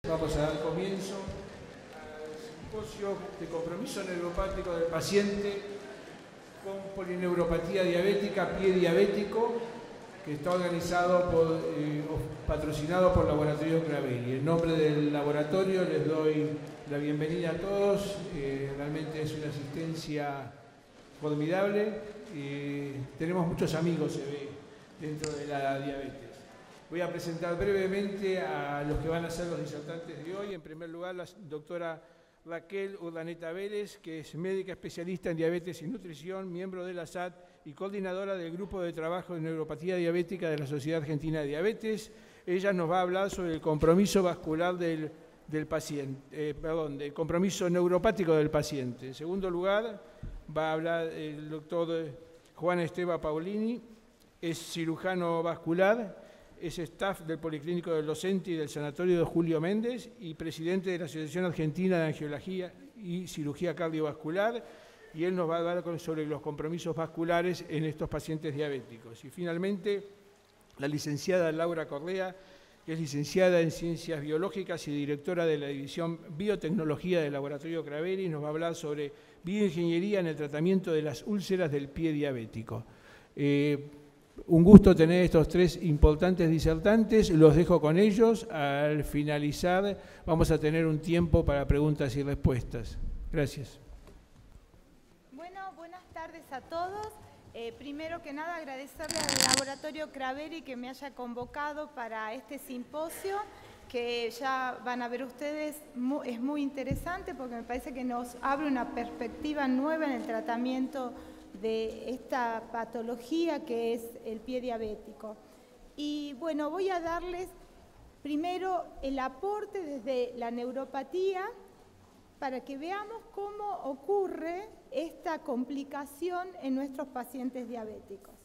Vamos a dar comienzo al simposio de compromiso neuropático del paciente con polineuropatía diabética, pie diabético, que está organizado patrocinado por Laboratorio Craveri. En nombre del laboratorio les doy la bienvenida a todos. Realmente es una asistencia formidable. Tenemos muchos amigos, se ve, dentro de la diabetes. Voy a presentar brevemente a los que van a ser los disertantes de hoy. En primer lugar, la doctora Raquel Urdaneta Vélez, que es médica especialista en diabetes y nutrición, miembro de la SAT y coordinadora del Grupo de Trabajo de Neuropatía Diabética de la Sociedad Argentina de Diabetes. Ella nos va a hablar sobre el compromiso vascular del paciente, del compromiso neuropático del paciente. En segundo lugar, va a hablar el doctor Juan Esteban Paolini, es cirujano vascular, es staff del Policlínico del Docente y del Sanatorio de Julio Méndez y presidente de la Asociación Argentina de Angiología y Cirugía Cardiovascular, y él nos va a hablar sobre los compromisos vasculares en estos pacientes diabéticos. Y finalmente, la licenciada Laura Correa, que es licenciada en Ciencias Biológicas y directora de la División Biotecnología del Laboratorio Craveri, nos va a hablar sobre bioingeniería en el tratamiento de las úlceras del pie diabético. Un gusto tener estos tres importantes disertantes, los dejo con ellos. Al finalizar vamos a tener un tiempo para preguntas y respuestas. Gracias. Bueno, buenas tardes a todos. Primero que nada agradecerle al Laboratorio Craveri que me haya convocado para este simposio, que ya van a ver ustedes, es muy interesante porque me parece que nos abre una perspectiva nueva en el tratamiento de esta patología que es el pie diabético. Y bueno, voy a darles primero el aporte desde la neuropatía para que veamos cómo ocurre esta complicación en nuestros pacientes diabéticos.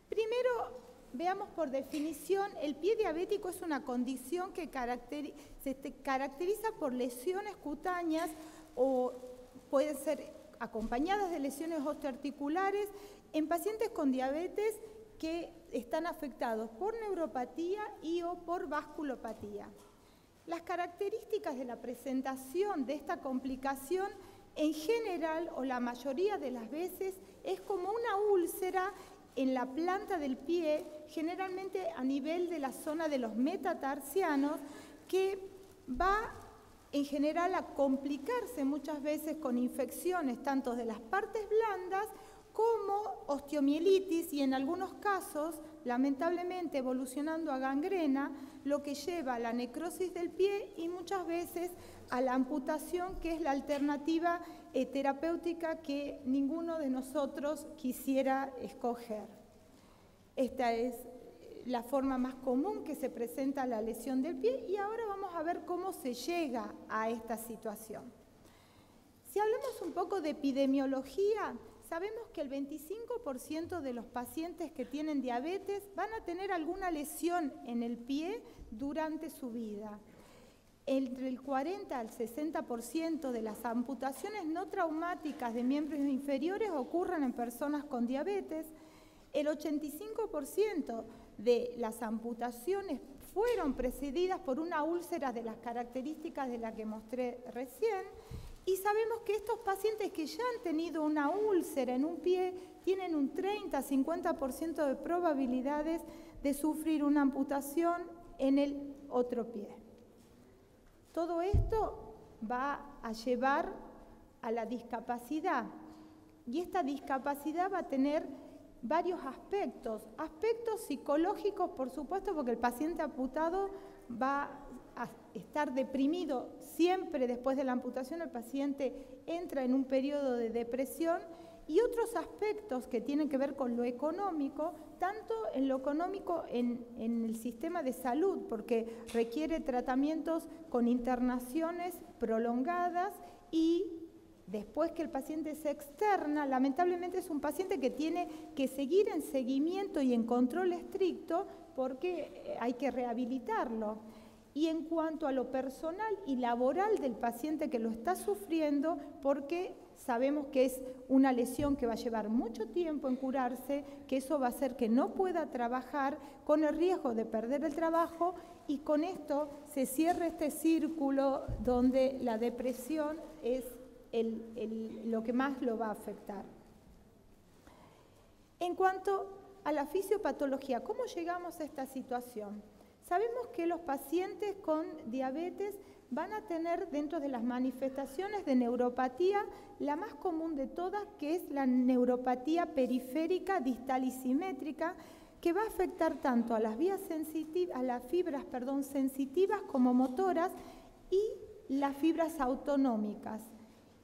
Primero, veamos por definición, el pie diabético es una condición que se caracteriza por lesiones cutáneas o pueden ser acompañadas de lesiones osteoarticulares en pacientes con diabetes que están afectados por neuropatía y o por vasculopatía. Las características de la presentación de esta complicación en general o la mayoría de las veces es como una úlcera en la planta del pie, generalmente a nivel de la zona de los metatarsianos, que va en general a complicarse muchas veces con infecciones tanto de las partes blandas como osteomielitis y en algunos casos, lamentablemente, evolucionando a gangrena, lo que lleva a la necrosis del pie y muchas veces a la amputación, que es la alternativa terapéutica que ninguno de nosotros quisiera escoger. Esta es la forma más común que se presenta la lesión del pie y ahora vamos a ver cómo se llega a esta situación. Si hablamos un poco de epidemiología, sabemos que el 25% de los pacientes que tienen diabetes van a tener alguna lesión en el pie durante su vida. Entre el 40 al 60% de las amputaciones no traumáticas de miembros inferiores ocurren en personas con diabetes. El 85% de las amputaciones fueron precedidas por una úlcera de las características de la que mostré recién, y sabemos que estos pacientes que ya han tenido una úlcera en un pie tienen un 30-50% de probabilidades de sufrir una amputación en el otro pie. Todo esto va a llevar a la discapacidad, y esta discapacidad va a tener varios aspectos psicológicos, por supuesto, porque el paciente amputado va a estar deprimido siempre después de la amputación, el paciente entra en un periodo de depresión, y otros aspectos que tienen que ver con lo económico, tanto en lo económico en el sistema de salud, porque requiere tratamientos con internaciones prolongadas y después que el paciente se externa, lamentablemente es un paciente que tiene que seguir en seguimiento y en control estricto porque hay que rehabilitarlo. y en cuanto a lo personal y laboral del paciente que lo está sufriendo, porque sabemos que es una lesión que va a llevar mucho tiempo en curarse, que eso va a hacer que no pueda trabajar con el riesgo de perder el trabajo, y con esto se cierra este círculo donde la depresión es lo que más lo va a afectar. En cuanto a la fisiopatología, ¿cómo llegamos a esta situación? Sabemos que los pacientes con diabetes van a tener dentro de las manifestaciones de neuropatía la más común de todas, que es la neuropatía periférica distal y simétrica, que va a afectar tanto a las vías sensitivas, a las fibras, sensitivas como motoras y las fibras autonómicas.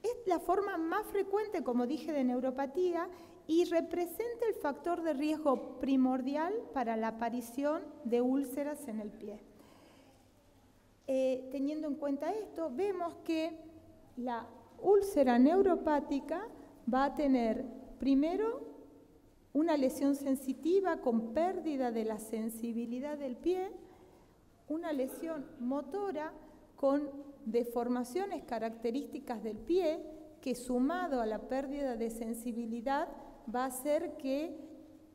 Es la forma más frecuente, como dije, de neuropatía y representa el factor de riesgo primordial para la aparición de úlceras en el pie. Teniendo en cuenta esto, vemos que la úlcera neuropática va a tener primero una lesión sensitiva con pérdida de la sensibilidad del pie, una lesión motora con deformaciones características del pie, que sumado a la pérdida de sensibilidad va a hacer que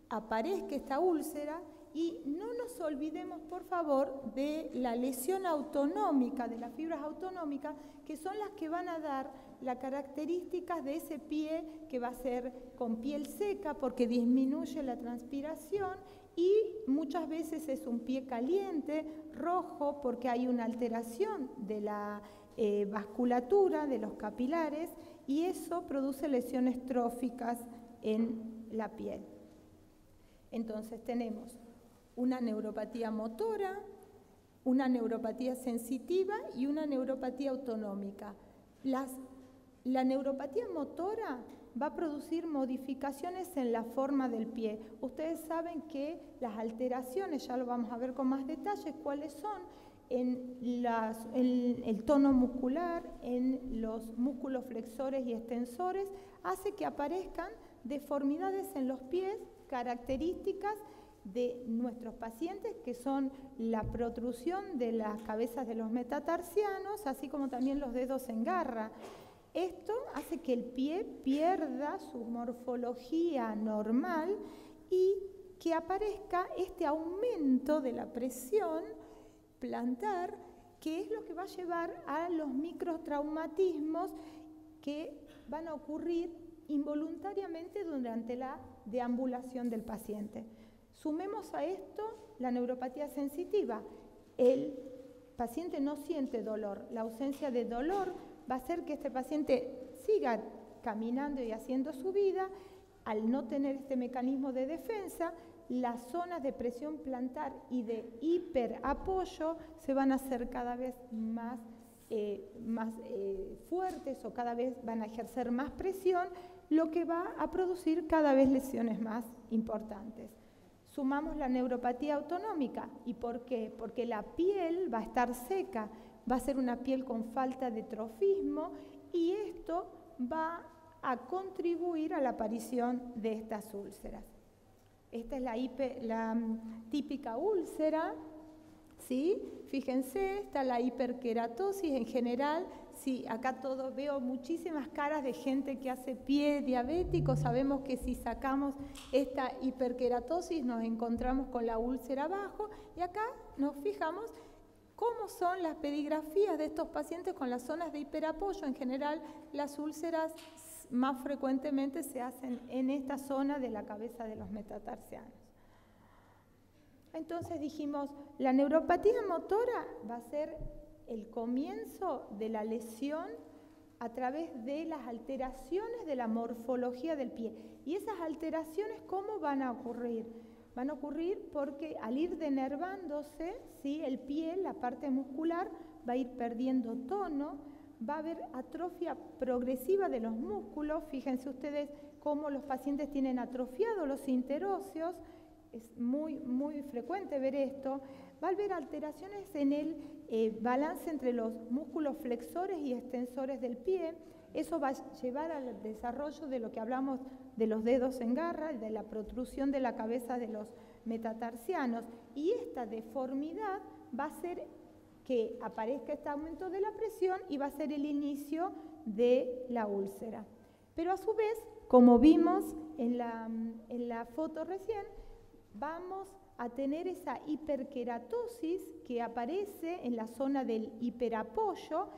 aparezca esta úlcera. Y no nos olvidemos, por favor, de la lesión autonómica, de las fibras autonómicas, que son las que van a dar las características de ese pie que va a ser con piel seca porque disminuye la transpiración, y muchas veces es un pie caliente, rojo, porque hay una alteración de la vasculatura, de los capilares, y eso produce lesiones tróficas en la piel. Entonces tenemos una neuropatía motora, una neuropatía sensitiva y una neuropatía autonómica. La neuropatía motora va a producir modificaciones en la forma del pie. Ustedes saben que las alteraciones, ya lo vamos a ver con más detalles, cuáles son en el tono muscular, en los músculos flexores y extensores, hace que aparezcan deformidades en los pies características de nuestros pacientes, que son la protrusión de las cabezas de los metatarsianos, así como también los dedos en garra. Esto hace que el pie pierda su morfología normal y que aparezca este aumento de la presión plantar, que es lo que va a llevar a los microtraumatismos que van a ocurrir involuntariamente durante la deambulación del paciente. Sumemos a esto la neuropatía sensitiva. El paciente no siente dolor. La ausencia de dolor va a hacer que este paciente siga caminando y haciendo su vida. Al no tener este mecanismo de defensa, las zonas de presión plantar y de hiperapoyo se van a hacer cada vez más fuertes, o cada vez van a ejercer más presión, lo que va a producir cada vez lesiones más importantes. Sumamos la neuropatía autonómica. ¿Y por qué? Porque la piel va a estar seca, va a ser una piel con falta de trofismo, y esto va a contribuir a la aparición de estas úlceras. Esta es la típica úlcera, ¿sí? Fíjense, está la hiperkeratosis en general. Sí, acá veo muchísimas caras de gente que hace pie diabético. Sabemos que si sacamos esta hiperkeratosis nos encontramos con la úlcera abajo, y acá nos fijamos cómo son las pedigrafías de estos pacientes con las zonas de hiperapoyo. En general, las úlceras más frecuentemente se hacen en esta zona de la cabeza de los metatarsianos. Entonces dijimos, la neuropatía motora va a ser el comienzo de la lesión a través de las alteraciones de la morfología del pie. ¿Y esas alteraciones cómo van a ocurrir? Van a ocurrir porque al ir denervándose, ¿sí?, el pie, la parte muscular, va a ir perdiendo tono, va a haber atrofia progresiva de los músculos. Fíjense ustedes cómo los pacientes tienen atrofiados los interóseos. Es muy frecuente ver esto. Va a haber alteraciones en el balance entre los músculos flexores y extensores del pie. Eso va a llevar al desarrollo de lo que hablamos de los dedos en garra, de la protrusión de la cabeza de los metatarsianos. Y esta deformidad va a hacer que aparezca este aumento de la presión y va a ser el inicio de la úlcera. Pero a su vez, como vimos en la foto recién, vamos a tener esa hiperkeratosis que aparece en la zona del hiperapoyo,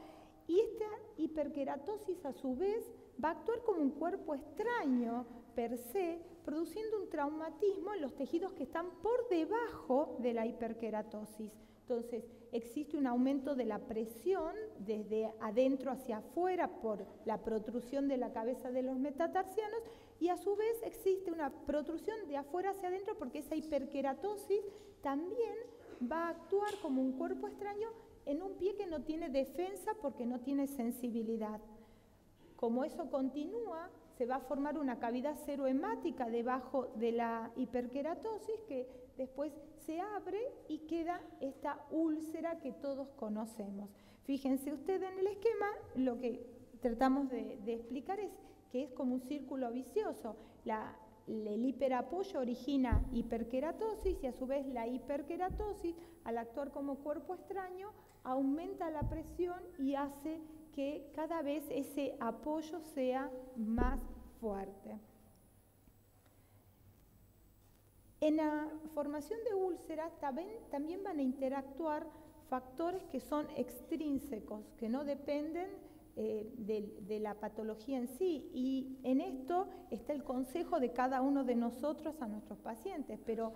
y esta hiperkeratosis a su vez va a actuar como un cuerpo extraño per se, produciendo un traumatismo en los tejidos que están por debajo de la hiperkeratosis. Entonces, existe un aumento de la presión desde adentro hacia afuera por la protrusión de la cabeza de los metatarsianos, y a su vez existe una protrusión de afuera hacia adentro porque esa hiperkeratosis también va a actuar como un cuerpo extraño en un pie que no tiene defensa porque no tiene sensibilidad. Como eso continúa, se va a formar una cavidad serohemática debajo de la hiperkeratosis que después se abre y queda esta úlcera que todos conocemos. Fíjense ustedes en el esquema, lo que tratamos de explicar es que es como un círculo vicioso. El hiperapoyo origina hiperkeratosis y a su vez la hiperkeratosis, al actuar como cuerpo extraño, aumenta la presión y hace que cada vez ese apoyo sea más fuerte. En la formación de úlceras también van a interactuar factores que son extrínsecos, que no dependen de la patología en sí, y en esto está el consejo de cada uno de nosotros a nuestros pacientes, pero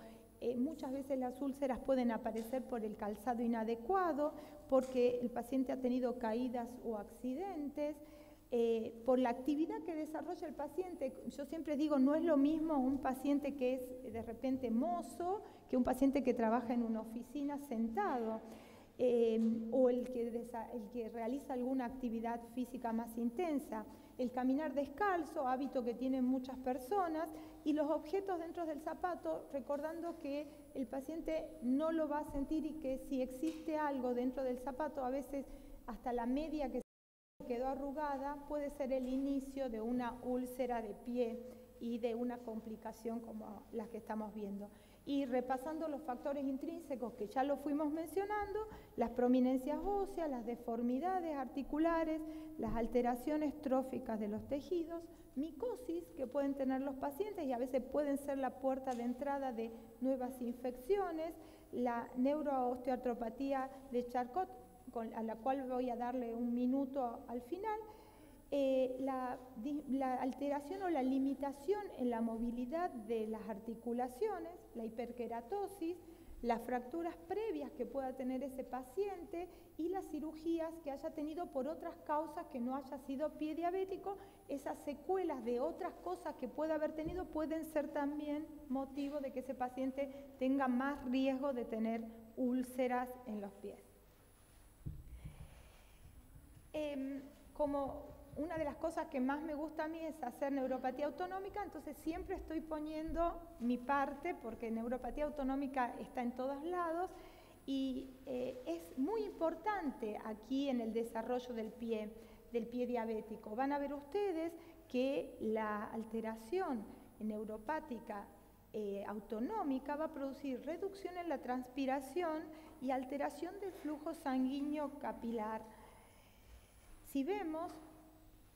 muchas veces las úlceras pueden aparecer por el calzado inadecuado, porque el paciente ha tenido caídas o accidentes, por la actividad que desarrolla el paciente. Yo siempre digo, no es lo mismo un paciente que es de repente mozo que un paciente que trabaja en una oficina sentado, o el que realiza alguna actividad física más intensa. El caminar descalzo, hábito que tienen muchas personas, y los objetos dentro del zapato, recordando que el paciente no lo va a sentir y que si existe algo dentro del zapato, a veces hasta la media que quedó arrugada puede ser el inicio de una úlcera de pie y de una complicación como las que estamos viendo. Y repasando los factores intrínsecos que ya lo fuimos mencionando, las prominencias óseas, las deformidades articulares, las alteraciones tróficas de los tejidos, micosis que pueden tener los pacientes y a veces pueden ser la puerta de entrada de nuevas infecciones, la neuroosteoartropatía de Charcot, a la cual voy a darle un minuto al final, la alteración o la limitación en la movilidad de las articulaciones, la hiperkeratosis, las fracturas previas que pueda tener ese paciente y las cirugías que haya tenido por otras causas que no haya sido pie diabético. Esas secuelas de otras cosas que pueda haber tenido pueden ser también motivo de que ese paciente tenga más riesgo de tener úlceras en los pies. Como una de las cosas que más me gusta a mí es hacer neuropatía autonómica, entonces siempre estoy poniendo mi parte, porque neuropatía autonómica está en todos lados, y es muy importante aquí en el desarrollo del pie diabético. Van a ver ustedes que la alteración neuropática autonómica va a producir reducción en la transpiración y alteración del flujo sanguíneo capilar. Si vemos,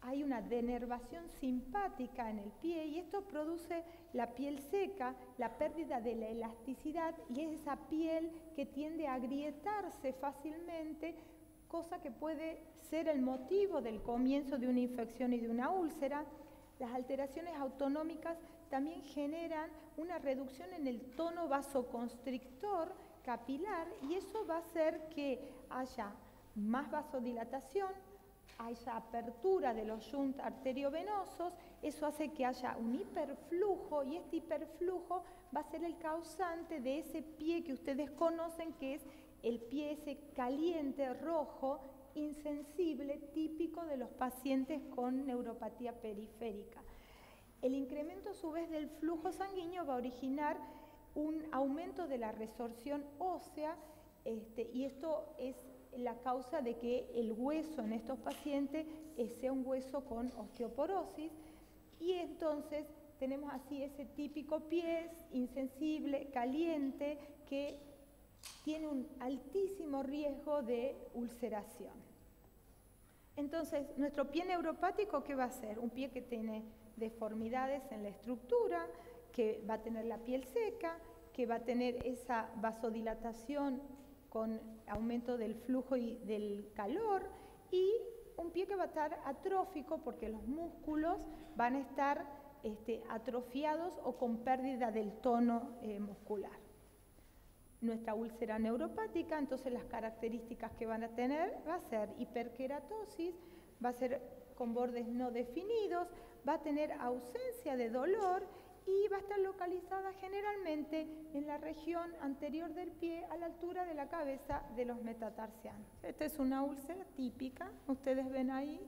hay una denervación simpática en el pie y esto produce la piel seca, la pérdida de la elasticidad, y es esa piel que tiende a agrietarse fácilmente, cosa que puede ser el motivo del comienzo de una infección y de una úlcera. Las alteraciones autonómicas también generan una reducción en el tono vasoconstrictor capilar y eso va a hacer que haya más vasodilatación, haya apertura de los shunts arteriovenosos, eso hace que haya un hiperflujo y este hiperflujo va a ser el causante de ese pie que ustedes conocen, que es el pie ese caliente, rojo, insensible, típico de los pacientes con neuropatía periférica. El incremento a su vez del flujo sanguíneo va a originar un aumento de la resorción ósea y esto es la causa de que el hueso en estos pacientes sea un hueso con osteoporosis, y entonces tenemos así ese típico pie insensible, caliente, que tiene un altísimo riesgo de ulceración. Entonces, nuestro pie neuropático, ¿qué va a ser? Un pie que tiene deformidades en la estructura, que va a tener la piel seca, que va a tener esa vasodilatación con aumento del flujo y del calor, y un pie que va a estar atrófico porque los músculos van a estar atrofiados o con pérdida del tono muscular. Nuestra úlcera neuropática, entonces las características que van a tener va a ser hiperqueratosis, va a ser con bordes no definidos, va a tener ausencia de dolor y va a estar localizada generalmente en la región anterior del pie a la altura de la cabeza de los metatarsianos. Esta es una úlcera típica, ustedes ven ahí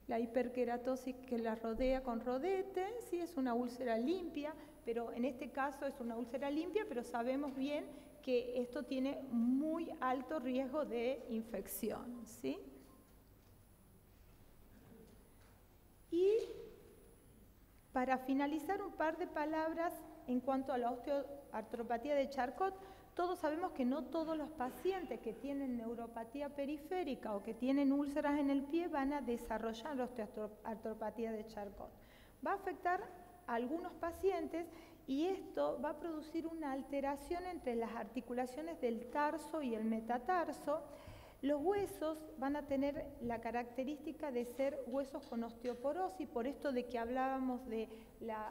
la hiperqueratosis que la rodea con rodete, sí, es una úlcera limpia, pero en este caso es una úlcera limpia, pero sabemos bien que esto tiene muy alto riesgo de infección, ¿sí? Y para finalizar, un par de palabras en cuanto a la osteoartropatía de Charcot. Todos sabemos que no todos los pacientes que tienen neuropatía periférica o que tienen úlceras en el pie van a desarrollar osteoartropatía de Charcot. Va a afectar a algunos pacientes y esto va a producir una alteración entre las articulaciones del tarso y el metatarso. Los huesos van a tener la característica de ser huesos con osteoporosis, por esto de que hablábamos del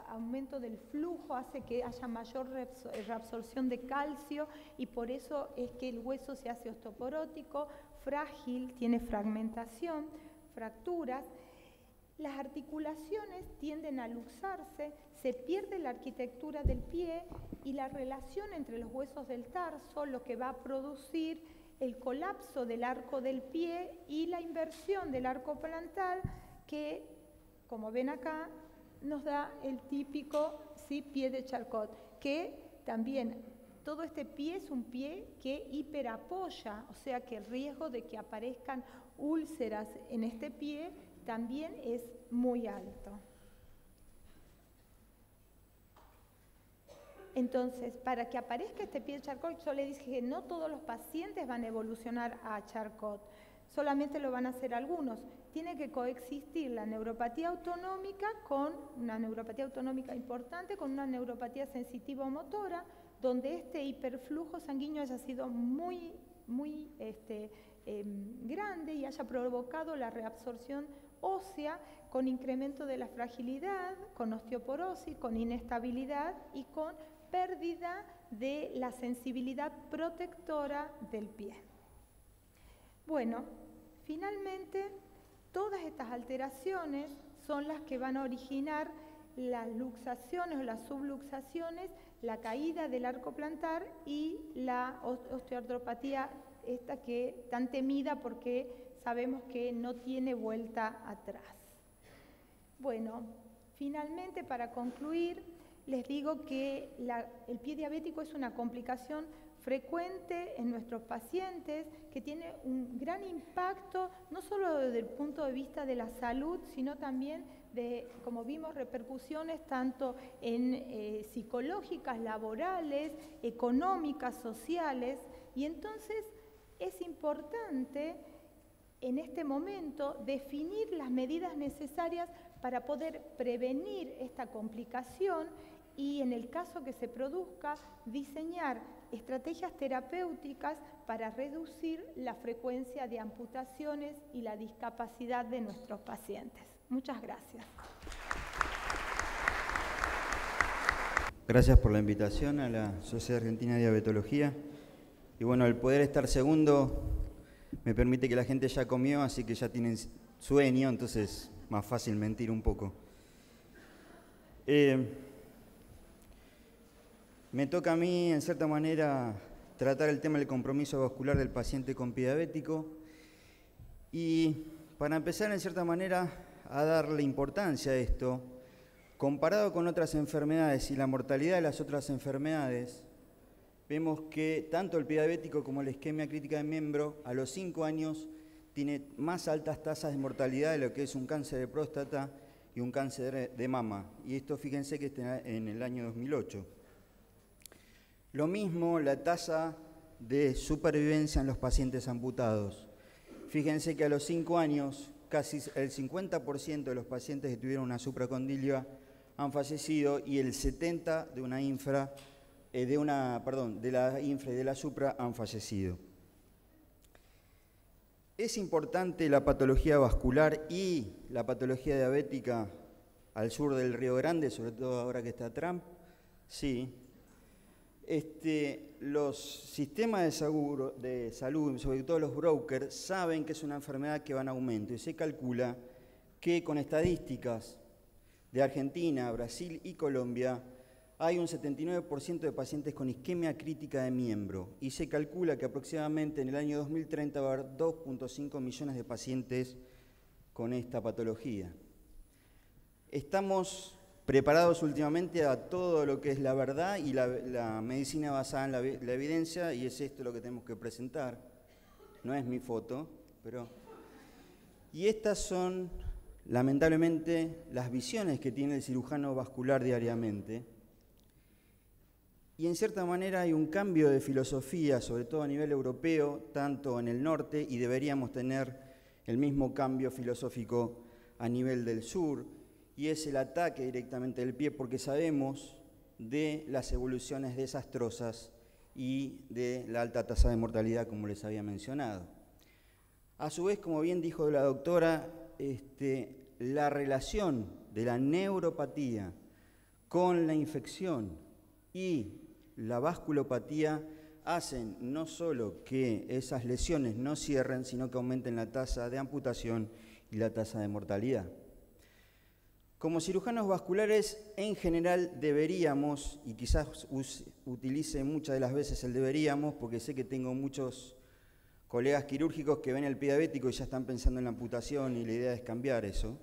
aumento del flujo, hace que haya mayor reabsorción de calcio y por eso es que el hueso se hace osteoporótico, frágil, tiene fragmentación, fracturas. Las articulaciones tienden a luxarse, se pierde la arquitectura del pie y la relación entre los huesos del tarso, lo que va a producir el colapso del arco del pie y la inversión del arco plantar que, como ven acá, nos da el típico, ¿sí?, pie de Charcot, que también todo este pie es un pie que hiperapoya, o sea que el riesgo de que aparezcan úlceras en este pie también es muy alto. Entonces, para que aparezca este pie de Charcot, yo le dije que no todos los pacientes van a evolucionar a Charcot, solamente lo van a hacer algunos. Tiene que coexistir la neuropatía autonómica con una neuropatía autonómica importante, con una neuropatía sensitivo-motora, donde este hiperflujo sanguíneo haya sido muy grande y haya provocado la reabsorción ósea con incremento de la fragilidad, con osteoporosis, con inestabilidad y con pérdida de la sensibilidad protectora del pie. Bueno, finalmente, todas estas alteraciones son las que van a originar las luxaciones o las subluxaciones, la caída del arco plantar y la osteoartropatía, esta que tan temida porque sabemos que no tiene vuelta atrás. Bueno, finalmente, para concluir, les digo que el pie diabético es una complicación frecuente en nuestros pacientes que tiene un gran impacto, no solo desde el punto de vista de la salud, sino también de, como vimos, repercusiones tanto en psicológicas, laborales, económicas, sociales, y entonces es importante en este momento definir las medidas necesarias para poder prevenir esta complicación y, en el caso que se produzca, diseñar estrategias terapéuticas para reducir la frecuencia de amputaciones y la discapacidad de nuestros pacientes. Muchas gracias. Gracias por la invitación a la Sociedad Argentina de Diabetología. Y bueno, el poder estar segundo me permite que la gente ya comió, así que ya tienen sueño, entonces más fácil mentir un poco. Me toca a mí, en cierta manera, tratar el tema del compromiso vascular del paciente con pie diabético y, para empezar, en cierta manera, a darle importancia a esto, comparado con otras enfermedades y la mortalidad de las otras enfermedades, vemos que tanto el pie diabético como la isquemia crítica de miembro a los 5 años tiene más altas tasas de mortalidad de lo que es un cáncer de próstata y un cáncer de mama. Y esto, fíjense que está en el año 2008. Lo mismo, la tasa de supervivencia en los pacientes amputados. Fíjense que a los 5 años, casi el 50% de los pacientes que tuvieron una supracondilia han fallecido y el 70% de la infra y de la supra han fallecido. ¿Es importante la patología vascular y la patología diabética al sur del Río Grande, sobre todo ahora que está Trump? Sí. Los sistemas de salud, sobre todo los brokers, saben que es una enfermedad que va en aumento y se calcula que con estadísticas de Argentina, Brasil y Colombia hay un 79% de pacientes con isquemia crítica de miembro y se calcula que aproximadamente en el año 2030 va a haber 2.5 millones de pacientes con esta patología. Estamos preparados últimamente a todo lo que es la verdad y la medicina basada en la evidencia, y es esto lo que tenemos que presentar. No es mi foto, pero... Y estas son, lamentablemente, las visiones que tiene el cirujano vascular diariamente. Y en cierta manera hay un cambio de filosofía, sobre todo a nivel europeo, tanto en el norte, y deberíamos tener el mismo cambio filosófico a nivel del sur, y es el ataque directamente del pie, porque sabemos de las evoluciones desastrosas y de la alta tasa de mortalidad, como les había mencionado. A su vez, como bien dijo la doctora, la relación de la neuropatía con la infección y la vasculopatía hacen no solo que esas lesiones no cierren, sino que aumenten la tasa de amputación y la tasa de mortalidad. Como cirujanos vasculares, en general deberíamos, y quizás utilice muchas de las veces el deberíamos, porque sé que tengo muchos colegas quirúrgicos que ven el pie diabético y ya están pensando en la amputación, y la idea es cambiar eso,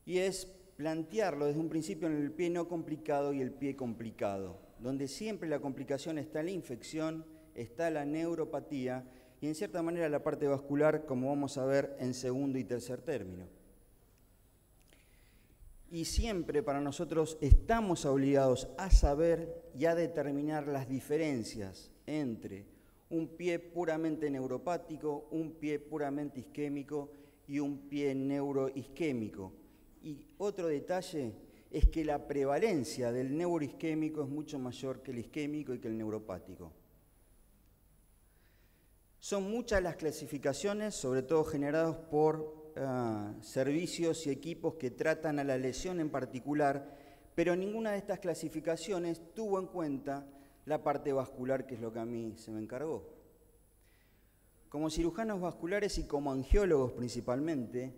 y es plantearlo desde un principio en el pie no complicado y el pie complicado, donde siempre la complicación está en la infección, está la neuropatía y en cierta manera la parte vascular, como vamos a ver en segundo y tercer término. Y siempre para nosotros estamos obligados a saber y a determinar las diferencias entre un pie puramente neuropático, un pie puramente isquémico y un pie neuroisquémico. Y otro detalle es que la prevalencia del neuroisquémico es mucho mayor que el isquémico y que el neuropático. Son muchas las clasificaciones, sobre todo generadas por servicios y equipos que tratan a la lesión en particular, pero ninguna de estas clasificaciones tuvo en cuenta la parte vascular, que es lo que a mí se me encargó. Como cirujanos vasculares y como angiólogos principalmente,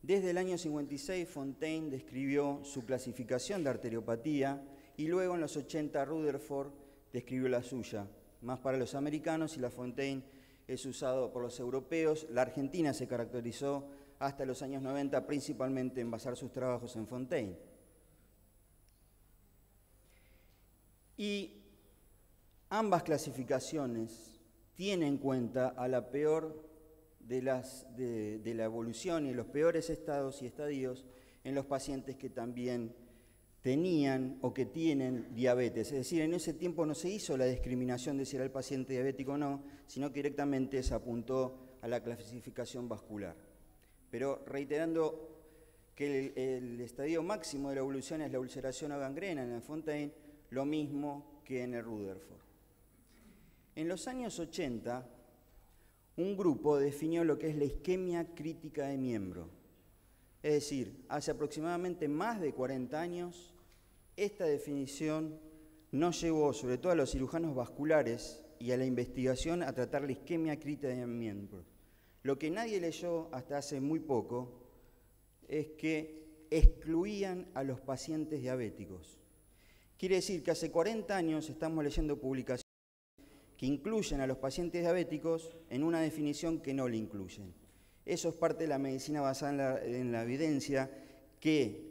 desde el año 56 Fontaine describió su clasificación de arteriopatía y luego en los 80 Rutherford describió la suya, más para los americanos, y la Fontaine es usado por los europeos. La Argentina se caracterizó hasta los años 90 principalmente en basar sus trabajos en Fontaine. Y ambas clasificaciones tienen en cuenta a la peor de la evolución y los peores estados y estadios en los pacientes que también tenían o que tienen diabetes. Es decir, en ese tiempo no se hizo la discriminación de si era el paciente diabético o no, sino que directamente se apuntó a la clasificación vascular. Pero reiterando que el estadio máximo de la evolución es la ulceración o gangrena en el Fontaine, lo mismo que en el Rutherford. En los años 80, un grupo definió lo que es la isquemia crítica de miembro. Es decir, hace aproximadamente más de 40 años, esta definición nos llevó, sobre todo a los cirujanos vasculares y a la investigación, a tratar la isquemia crítica de miembro. Lo que nadie leyó hasta hace muy poco es que excluían a los pacientes diabéticos. Quiere decir que hace 40 años estamos leyendo publicaciones que incluyen a los pacientes diabéticos en una definición que no le incluyen. Eso es parte de la medicina basada en la evidencia que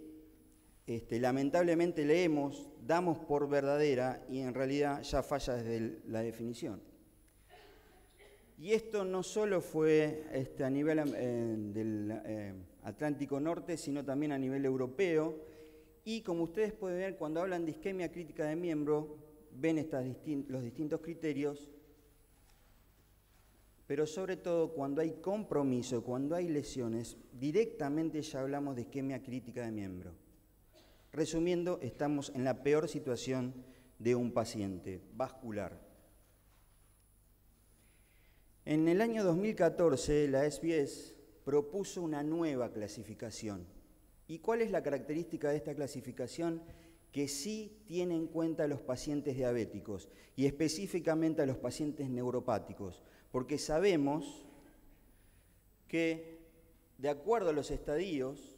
lamentablemente leemos, damos por verdadera y en realidad ya falla desde la definición. Y esto no solo fue a nivel del Atlántico Norte, sino también a nivel europeo. Y como ustedes pueden ver, cuando hablan de isquemia crítica de miembro, ven los distintos criterios pero sobre todo cuando hay compromiso, cuando hay lesiones, directamente ya hablamos de isquemia crítica de miembro. Resumiendo, estamos en la peor situación de un paciente vascular. En el año 2014, la SBS propuso una nueva clasificación. ¿Y cuál es la característica de esta clasificación? Que sí tiene en cuenta a los pacientes diabéticos y específicamente a los pacientes neuropáticos, porque sabemos que, de acuerdo a los estadios,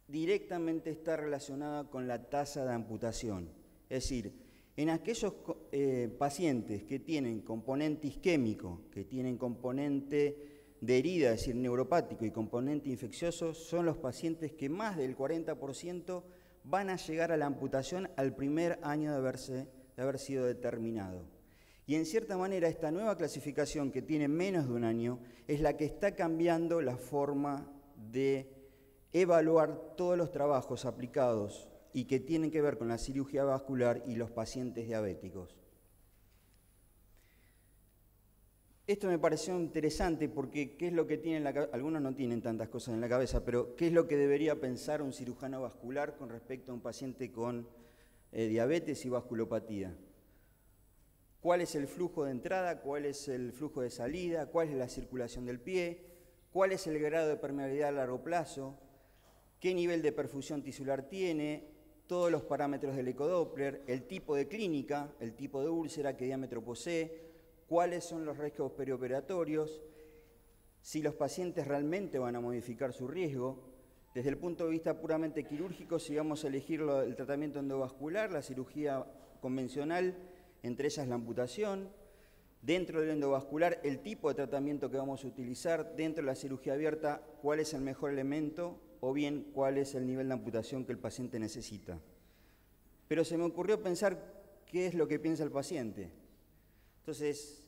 directamente está relacionada con la tasa de amputación. Es decir, en aquellos pacientes que tienen componente isquémico, que tienen componente de herida, es decir, neuropático y componente infeccioso, son los pacientes que más del 40% van a llegar a la amputación al primer año de haber sido determinado. Y en cierta manera esta nueva clasificación, que tiene menos de un año, es la que está cambiando la forma de evaluar todos los trabajos aplicados y que tienen que ver con la cirugía vascular y los pacientes diabéticos. Esto me pareció interesante porque ¿qué es lo que tiene en la cabeza? Algunos no tienen tantas cosas en la cabeza, pero ¿qué es lo que debería pensar un cirujano vascular con respecto a un paciente con diabetes y vasculopatía? ¿Cuál es el flujo de entrada? ¿Cuál es el flujo de salida? ¿Cuál es la circulación del pie? ¿Cuál es el grado de permeabilidad a largo plazo? ¿Qué nivel de perfusión tisular tiene? Todos los parámetros del ecodoppler, el tipo de clínica, el tipo de úlcera, qué diámetro posee, cuáles son los riesgos perioperatorios, si los pacientes realmente van a modificar su riesgo. Desde el punto de vista puramente quirúrgico, si vamos a elegir el tratamiento endovascular, la cirugía convencional, entre ellas la amputación. Dentro del endovascular, el tipo de tratamiento que vamos a utilizar. Dentro de la cirugía abierta, cuál es el mejor elemento o bien cuál es el nivel de amputación que el paciente necesita. Pero se me ocurrió pensar qué es lo que piensa el paciente. Entonces,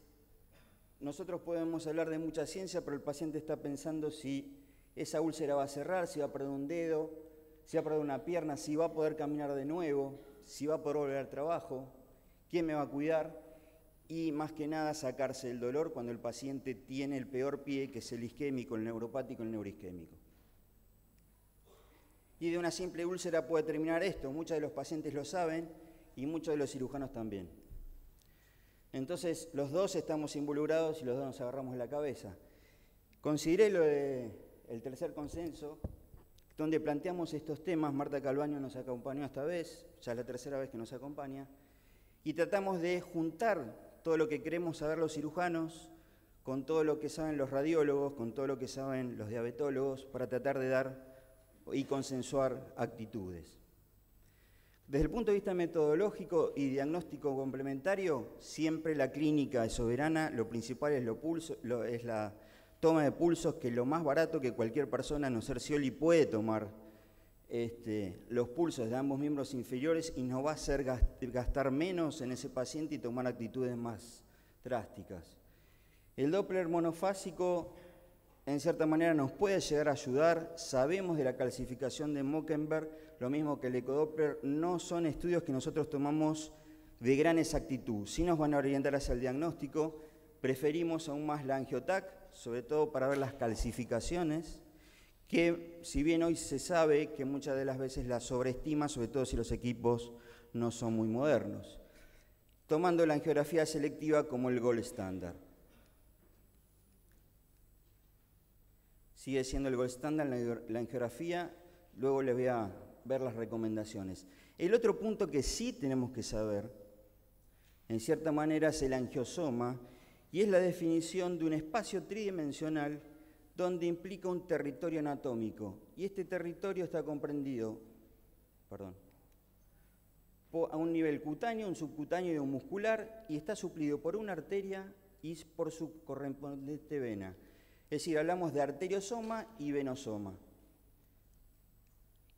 nosotros podemos hablar de mucha ciencia, pero el paciente está pensando si esa úlcera va a cerrar, si va a perder un dedo, si va a perder una pierna, si va a poder caminar de nuevo, si va a poder volver al trabajo, quién me va a cuidar y, más que nada, sacarse el dolor cuando el paciente tiene el peor pie, que es el isquémico, el neuropático, el neuroisquémico. Y de una simple úlcera puede terminar esto. Muchos de los pacientes lo saben y muchos de los cirujanos también. Entonces, los dos estamos involucrados y los dos nos agarramos la cabeza. Consideré el tercer consenso, donde planteamos estos temas. Marta Calvaño nos acompañó esta vez, ya es la tercera vez que nos acompaña, y tratamos de juntar todo lo que queremos saber los cirujanos, con todo lo que saben los radiólogos, con todo lo que saben los diabetólogos, para tratar de dar y consensuar actitudes. Desde el punto de vista metodológico y diagnóstico complementario, siempre la clínica es soberana. Lo principal es la toma de pulsos, que es lo más barato que cualquier persona, a no ser Scioli, puede tomar los pulsos de ambos miembros inferiores y nos va a hacer gastar menos en ese paciente y tomar actitudes más drásticas. El Doppler monofásico, en cierta manera, nos puede llegar a ayudar. Sabemos de la calcificación de Mockenberg, lo mismo que el ecodoppler. No son estudios que nosotros tomamos de gran exactitud, sí nos van a orientar hacia el diagnóstico. Preferimos aún más la angiotac, sobre todo para ver las calcificaciones, que si bien hoy se sabe que muchas de las veces la sobreestima, sobre todo si los equipos no son muy modernos, tomando la angiografía selectiva como el gold standard. Sigue siendo el gold standard la angiografía, luego les voy a ver las recomendaciones. El otro punto que sí tenemos que saber, en cierta manera, es el angiosoma, y es la definición de un espacio tridimensional donde implica un territorio anatómico. Y este territorio está comprendido, a un nivel cutáneo, un subcutáneo y un muscular, y está suplido por una arteria y por su correspondiente vena. Es decir, hablamos de arteriosoma y venosoma.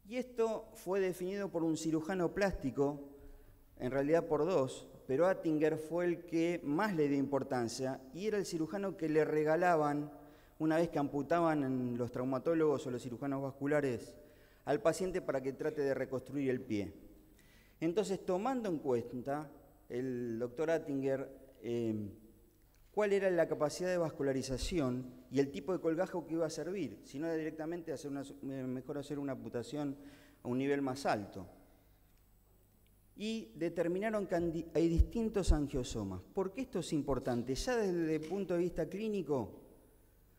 Y esto fue definido por un cirujano plástico, en realidad por dos, pero Attinger fue el que más le dio importancia y era el cirujano que le regalaban, una vez que amputaban los traumatólogos o los cirujanos vasculares, al paciente para que trate de reconstruir el pie. Entonces, tomando en cuenta, el doctor Attinger cuál era la capacidad de vascularización y el tipo de colgajo que iba a servir, si no era directamente mejor hacer una amputación a un nivel más alto. Y determinaron que hay distintos angiosomas. ¿Por qué esto es importante? Ya desde el punto de vista clínico,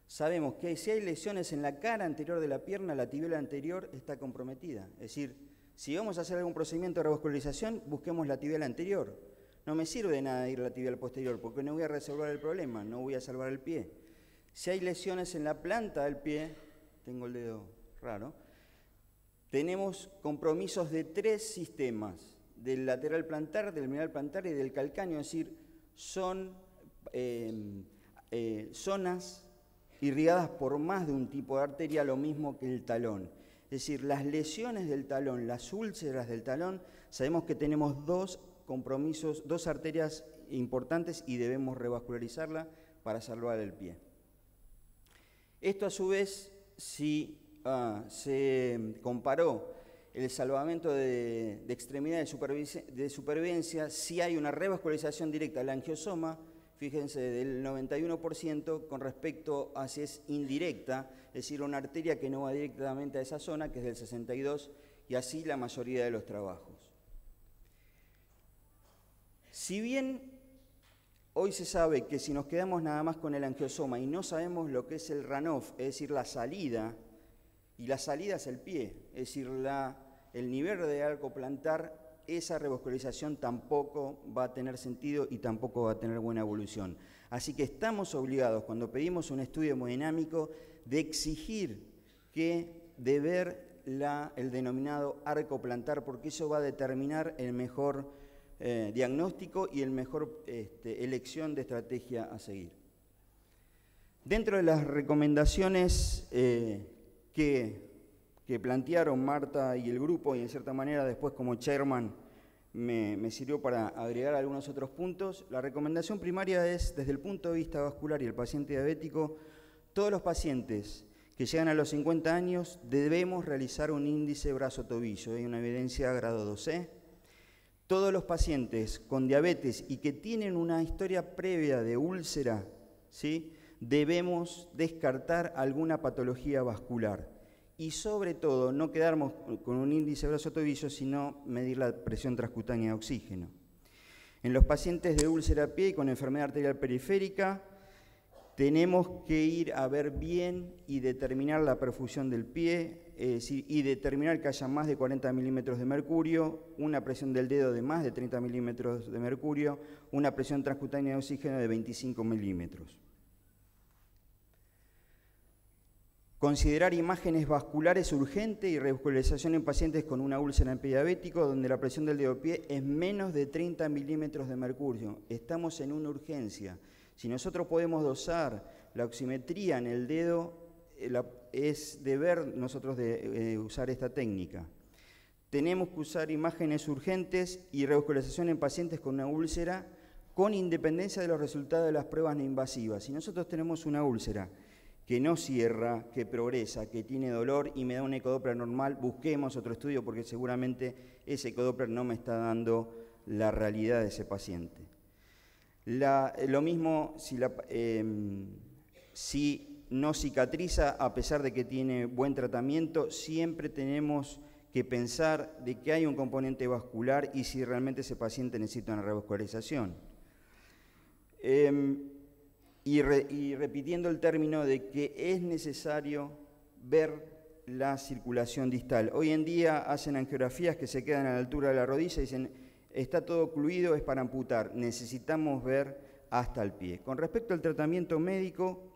sabemos que si hay lesiones en la cara anterior de la pierna, la tibial anterior está comprometida. Es decir, si vamos a hacer algún procedimiento de revascularización, busquemos la tibial anterior. No me sirve de nada ir a la tibial posterior, porque no voy a resolver el problema, no voy a salvar el pie. Si hay lesiones en la planta del pie, tengo el dedo raro, tenemos compromisos de 3 sistemas, del lateral plantar, del medial plantar y del calcáneo, es decir, son zonas irrigadas por más de un tipo de arteria, lo mismo que el talón. Es decir, las lesiones del talón, las úlceras del talón, sabemos que tenemos 2 compromisos, 2 arterias importantes y debemos revascularizarla para salvar el pie. Esto a su vez, si se comparó el salvamento de extremidades de supervivencia, si hay una revascularización directa del angiosoma, fíjense, del 91% con respecto a si es indirecta, es decir, una arteria que no va directamente a esa zona, que es del 62%, y así la mayoría de los trabajos. Si bien hoy se sabe que si nos quedamos nada más con el angiosoma y no sabemos lo que es el runoff, es decir, la salida, y la salida es el pie, es decir, el nivel de arco plantar, esa revascularización tampoco va a tener sentido y tampoco va a tener buena evolución. Así que estamos obligados, cuando pedimos un estudio hemodinámico, de exigir de ver el denominado arco plantar, porque eso va a determinar el mejor diagnóstico y el mejor elección de estrategia a seguir. Dentro de las recomendaciones que plantearon Marta y el grupo, y en cierta manera después como chairman me sirvió para agregar algunos otros puntos, la recomendación primaria es, desde el punto de vista vascular y el paciente diabético, todos los pacientes que llegan a los 50 años debemos realizar un índice brazo-tobillo, hay una evidencia grado 2C. Todos los pacientes con diabetes y que tienen una historia previa de úlcera, ¿sí?, debemos descartar alguna patología vascular. Y sobre todo, no quedarnos con un índice brazo-tobillo, sino medir la presión transcutánea de oxígeno. En los pacientes de úlcera a pie y con enfermedad arterial periférica, tenemos que ir a ver bien y determinar la perfusión del pie, y determinar que haya más de 40 milímetros de mercurio, una presión del dedo de más de 30 milímetros de mercurio, una presión transcutánea de oxígeno de 25 milímetros. Considerar imágenes vasculares urgentes y revascularización en pacientes con una úlcera en pie diabético donde la presión del dedo pie es menos de 30 milímetros de mercurio. Estamos en una urgencia. Si nosotros podemos dosar la oximetría en el dedo, es deber nosotros de usar esta técnica. Tenemos que usar imágenes urgentes y revascularización en pacientes con una úlcera con independencia de los resultados de las pruebas no invasivas. Si nosotros tenemos una úlcera que no cierra, que progresa, que tiene dolor y me da un ecodoppler normal, busquemos otro estudio porque seguramente ese ecodoppler no me está dando la realidad de ese paciente. Lo mismo si no cicatriza, a pesar de que tiene buen tratamiento, siempre tenemos que pensar de que hay un componente vascular y si realmente ese paciente necesita una revascularización. Y repitiendo el término de que es necesario ver la circulación distal. Hoy en día hacen angiografías que se quedan a la altura de la rodilla y dicen, está todo ocluido, es para amputar. Necesitamos ver hasta el pie. Con respecto al tratamiento médico,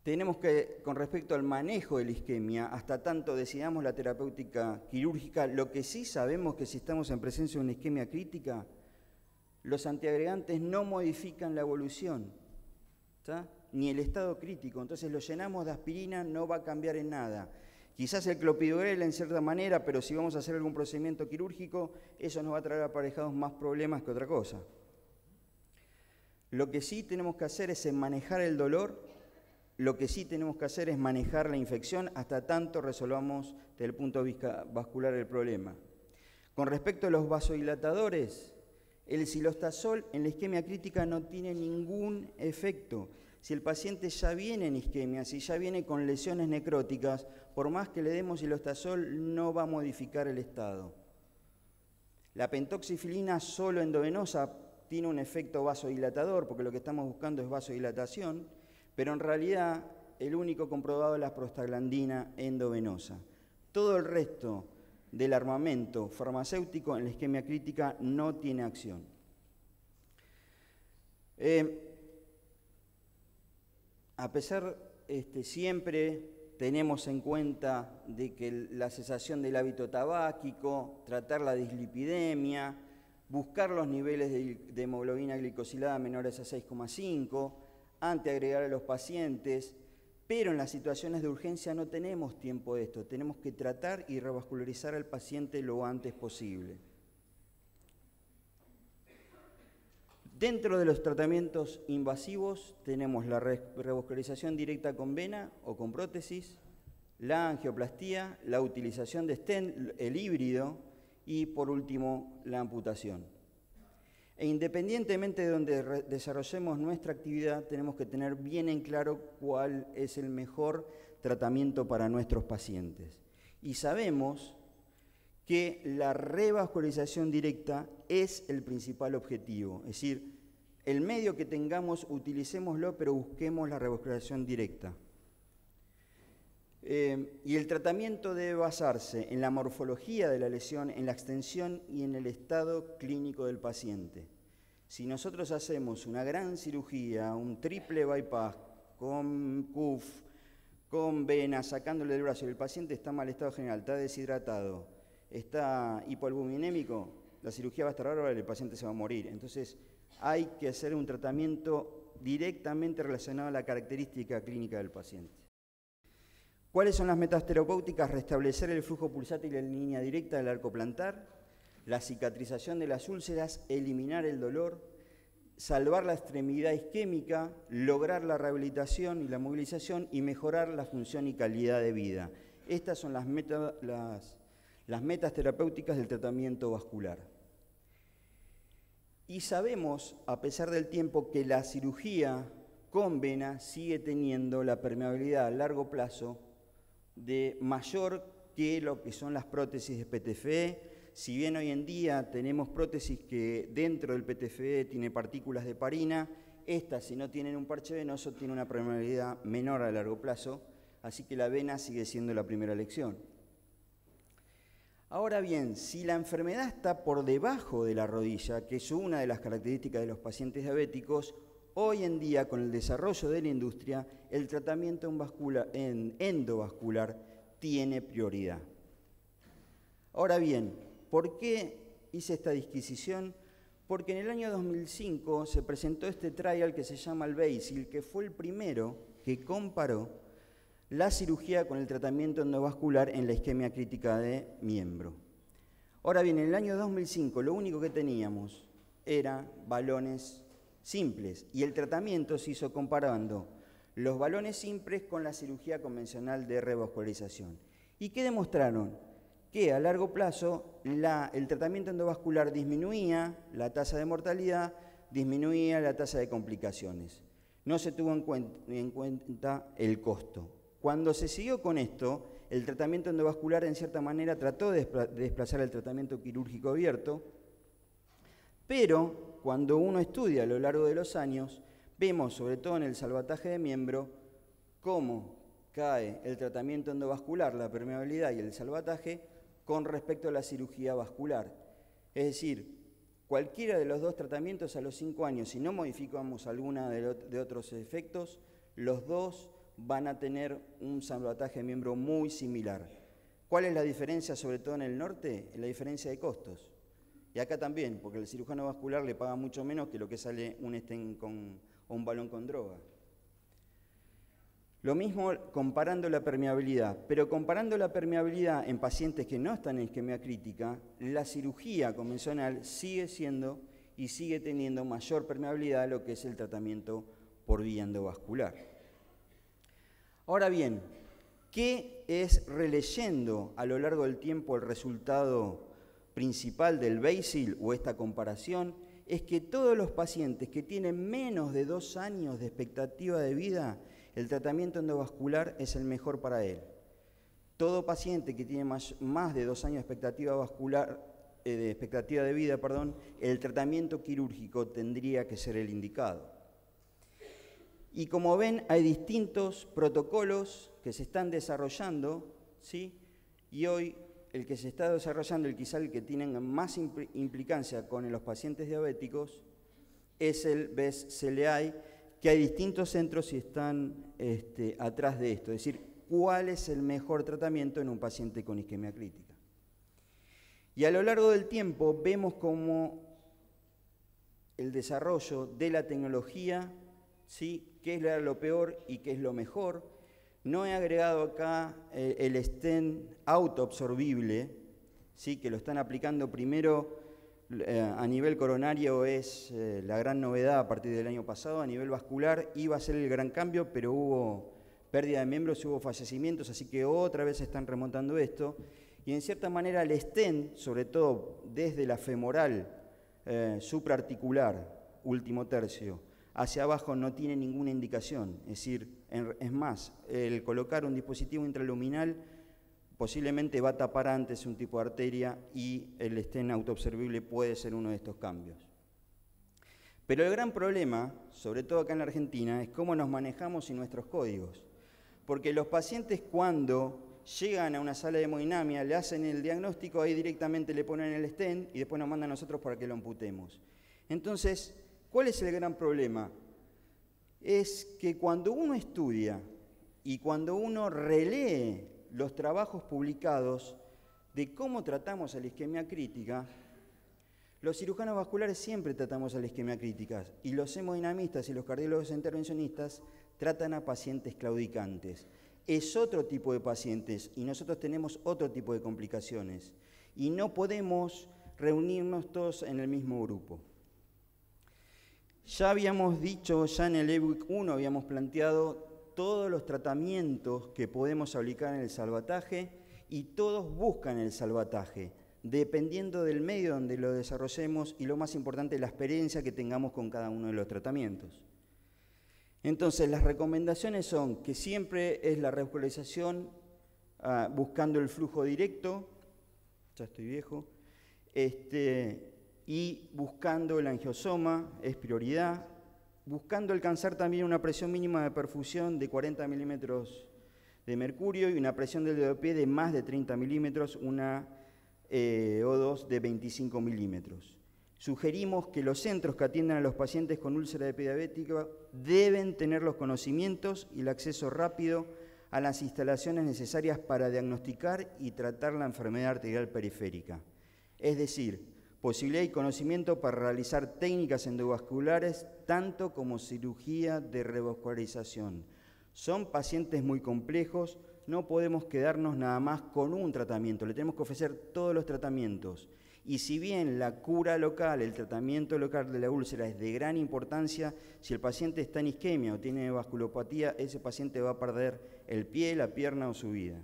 tenemos que, con respecto al manejo de la isquemia, hasta tanto decidamos la terapéutica quirúrgica, lo que sí sabemos que si estamos en presencia de una isquemia crítica, los antiagregantes no modifican la evolución, ¿tá?, ni el estado crítico. Entonces lo llenamos de aspirina, no va a cambiar en nada. Quizás el clopidogrel en cierta manera, pero si vamos a hacer algún procedimiento quirúrgico, eso nos va a traer aparejados más problemas que otra cosa. Lo que sí tenemos que hacer es manejar el dolor, lo que sí tenemos que hacer es manejar la infección hasta tanto resolvamos desde el punto de vista vascular el problema. Con respecto a los vasodilatadores, El cilostazol en la isquemia crítica no tiene ningún efecto. Si el paciente ya viene en isquemia, si ya viene con lesiones necróticas, por más que le demos cilostazol, no va a modificar el estado. La pentoxifilina solo endovenosa tiene un efecto vasodilatador, porque lo que estamos buscando es vasodilatación, pero en realidad el único comprobado es la prostaglandina endovenosa. Todo el resto del armamento farmacéutico en la isquemia crítica no tiene acción. A pesar, siempre tenemos en cuenta de que la cesación del hábito tabáquico, tratar la dislipidemia, buscar los niveles de hemoglobina glicosilada menores a 6,5, antes de agregar a los pacientes, pero en las situaciones de urgencia no tenemos tiempo de esto, tenemos que tratar y revascularizar al paciente lo antes posible. Dentro de los tratamientos invasivos tenemos la revascularización directa con vena o con prótesis, la angioplastía, la utilización de stent, el híbrido y por último la amputación. E independientemente de donde desarrollemos nuestra actividad, tenemos que tener bien en claro cuál es el mejor tratamiento para nuestros pacientes. Y sabemos que la revascularización directa es el principal objetivo, es decir, el medio que tengamos, utilicémoslo, pero busquemos la revascularización directa. Y el tratamiento debe basarse en la morfología de la lesión, en la extensión y en el estado clínico del paciente. Si nosotros hacemos una gran cirugía, un triple bypass con CUF, con venas, sacándole del brazo, y el paciente está en mal estado general, está deshidratado, está hipoalbuminémico, la cirugía va a estar bárbara y el paciente se va a morir. Entonces hay que hacer un tratamiento directamente relacionado a la característica clínica del paciente. ¿Cuáles son las metas terapéuticas? Restablecer el flujo pulsátil en línea directa del arco plantar, la cicatrización de las úlceras, eliminar el dolor, salvar la extremidad isquémica, lograr la rehabilitación y la movilización y mejorar la función y calidad de vida. Estas son las metas terapéuticas del tratamiento vascular. Y sabemos, a pesar del tiempo, que la cirugía con vena sigue teniendo la permeabilidad a largo plazo de mayor que lo que son las prótesis de PTFE. Si bien hoy en día tenemos prótesis que dentro del PTFE tiene partículas de heparina, estas, si no tienen un parche venoso, tienen una permeabilidad menor a largo plazo, así que la vena sigue siendo la primera elección. Ahora bien, si la enfermedad está por debajo de la rodilla, que es una de las características de los pacientes diabéticos, hoy en día, con el desarrollo de la industria, el tratamiento endovascular tiene prioridad. Ahora bien, ¿por qué hice esta disquisición? Porque en el año 2005 se presentó este trial que se llama el BASIL, que fue el primero que comparó la cirugía con el tratamiento endovascular en la isquemia crítica de miembro. Ahora bien, en el año 2005 lo único que teníamos era balones simples y el tratamiento se hizo comparando los balones simples con la cirugía convencional de revascularización. ¿Y qué demostraron? Que a largo plazo el tratamiento endovascular disminuía la tasa de mortalidad, disminuía la tasa de complicaciones. No se tuvo en cuenta el costo. Cuando se siguió con esto, el tratamiento endovascular en cierta manera trató de desplazar el tratamiento quirúrgico abierto, pero cuando uno estudia a lo largo de los años, vemos, sobre todo en el salvataje de miembro, cómo cae el tratamiento endovascular, la permeabilidad y el salvataje con respecto a la cirugía vascular. Es decir, cualquiera de los dos tratamientos a los 5 años, si no modificamos alguna de otros efectos, los dos van a tener un salvataje de miembro muy similar. ¿Cuál es la diferencia, sobre todo en el norte? La diferencia de costos. Y acá también, porque el cirujano vascular le paga mucho menos que lo que sale un stent o un balón con droga. Lo mismo comparando la permeabilidad, pero comparando la permeabilidad en pacientes que no están en isquemia crítica, la cirugía convencional sigue siendo y sigue teniendo mayor permeabilidad a lo que es el tratamiento por vía endovascular. Ahora bien, ¿qué es, releyendo a lo largo del tiempo, el resultado principal del BASIL o esta comparación? es que todos los pacientes que tienen menos de 2 años de expectativa de vida, el tratamiento endovascular es el mejor para él. Todo paciente que tiene más de 2 años de expectativa de vida, el tratamiento quirúrgico tendría que ser el indicado. Y como ven, hay distintos protocolos que se están desarrollando, ¿sí? Y hoy el que se está desarrollando, quizá el que tiene más implicancia con los pacientes diabéticos, es el BEST-CLI, que hay distintos centros y están atrás de esto, es decir, cuál es el mejor tratamiento en un paciente con isquemia crítica. Y a lo largo del tiempo vemos cómo el desarrollo de la tecnología, ¿sí? Qué es lo peor y qué es lo mejor. No he agregado acá el stent autoabsorbible, ¿sí? Que lo están aplicando primero a nivel coronario, es la gran novedad a partir del año pasado. A nivel vascular iba a ser el gran cambio, pero hubo pérdida de miembros, hubo fallecimientos, así que otra vez están remontando esto. Y en cierta manera el stent, sobre todo desde la femoral supraarticular, último tercio, hacia abajo no tiene ninguna indicación, es decir, es más, el colocar un dispositivo intraluminal posiblemente va a tapar antes un tipo de arteria y el stent autoabsorbible puede ser uno de estos cambios. Pero el gran problema, sobre todo acá en la Argentina, es cómo nos manejamos y nuestros códigos. Porque los pacientes cuando llegan a una sala de hemodinamia, le hacen el diagnóstico, ahí directamente le ponen el stent y después nos mandan a nosotros para que lo amputemos. Entonces, ¿cuál es el gran problema? Es que cuando uno estudia y cuando uno relee los trabajos publicados de cómo tratamos a la isquemia crítica, los cirujanos vasculares siempre tratamos a la isquemia crítica y los hemodinamistas y los cardiólogos intervencionistas tratan a pacientes claudicantes. Es otro tipo de pacientes y nosotros tenemos otro tipo de complicaciones y no podemos reunirnos todos en el mismo grupo. Ya habíamos dicho, ya en el EBUIC 1 habíamos planteado todos los tratamientos que podemos aplicar en el salvataje y todos buscan el salvataje, dependiendo del medio donde lo desarrollemos y lo más importante, la experiencia que tengamos con cada uno de los tratamientos. Entonces, las recomendaciones son que siempre es la revascularización buscando el flujo directo, ya estoy viejo, y buscando el angiosoma, es prioridad, buscando alcanzar también una presión mínima de perfusión de 40 milímetros de mercurio y una presión del dedo de pie de más de 30 milímetros, una O2 de 25 milímetros. Sugerimos que los centros que atiendan a los pacientes con úlcera de pie diabética deben tener los conocimientos y el acceso rápido a las instalaciones necesarias para diagnosticar y tratar la enfermedad arterial periférica. Es decir, posibilidad y conocimiento para realizar técnicas endovasculares, tanto como cirugía de revascularización. Son pacientes muy complejos, no podemos quedarnos nada más con un tratamiento, le tenemos que ofrecer todos los tratamientos. Y si bien la cura local, el tratamiento local de la úlcera es de gran importancia, si el paciente está en isquemia o tiene vasculopatía, ese paciente va a perder el pie, la pierna o su vida.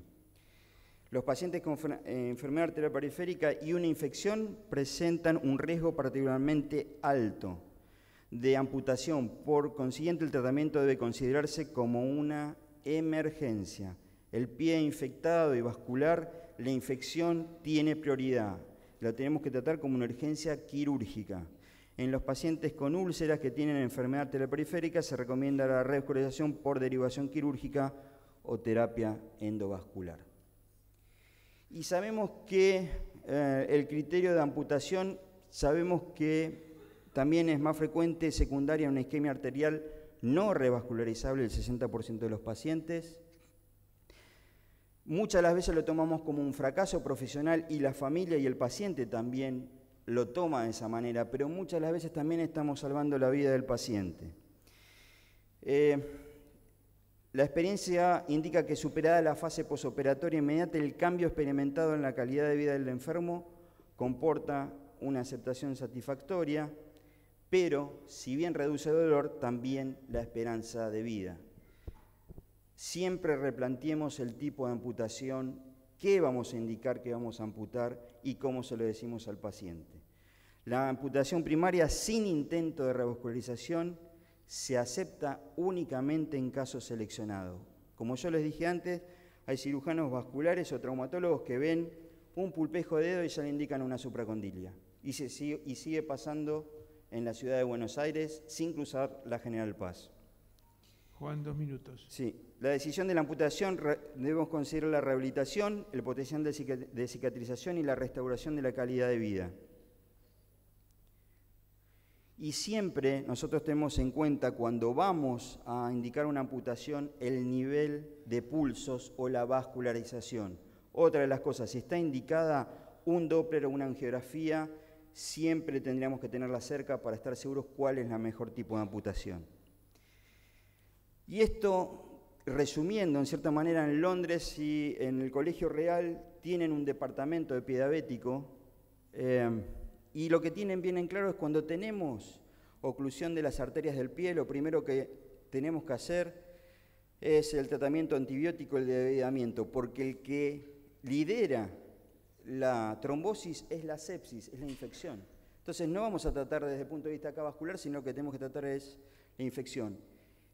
Los pacientes con enfermedad arterial periférica y una infección presentan un riesgo particularmente alto de amputación. Por consiguiente, el tratamiento debe considerarse como una emergencia. El pie infectado y vascular, la infección tiene prioridad. Lo tenemos que tratar como una urgencia quirúrgica. En los pacientes con úlceras que tienen enfermedad arterial periférica se recomienda la revascularización por derivación quirúrgica o terapia endovascular. Y sabemos que el criterio de amputación, sabemos que también es más frecuente secundaria una isquemia arterial no revascularizable el 60% de los pacientes. Muchas de las veces lo tomamos como un fracaso profesional y la familia y el paciente también lo toma de esa manera, pero muchas de las veces también estamos salvando la vida del paciente. La experiencia indica que superada la fase posoperatoria inmediata, el cambio experimentado en la calidad de vida del enfermo comporta una aceptación satisfactoria, pero si bien reduce el dolor, también la esperanza de vida. Siempre replanteemos el tipo de amputación, qué vamos a indicar que vamos a amputar y cómo se lo decimos al paciente. La amputación primaria sin intento de revascularización se acepta únicamente en casos seleccionados. Como yo les dije antes, hay cirujanos vasculares o traumatólogos que ven un pulpejo de dedo y ya le indican una supracondilia. Y sigue pasando en la ciudad de Buenos Aires sin cruzar la General Paz. Juan, 2 minutos. Sí. La decisión de la amputación debemos considerar la rehabilitación, el potencial de cicatrización y la restauración de la calidad de vida. Y siempre nosotros tenemos en cuenta cuando vamos a indicar una amputación el nivel de pulsos o la vascularización. Otra de las cosas, si está indicada un Doppler o una angiografía, siempre tendríamos que tenerla cerca para estar seguros cuál es la mejor tipo de amputación. Y esto, resumiendo, en cierta manera, en Londres y en el Colegio Real tienen un departamento de pie diabético, y lo que tienen bien en claro es cuando tenemos oclusión de las arterias del pie, lo primero que tenemos que hacer es el tratamiento antibiótico, el debridamiento, porque el que lidera la trombosis es la sepsis, es la infección. Entonces no vamos a tratar desde el punto de vista acá vascular, sino que tenemos que tratar es la infección.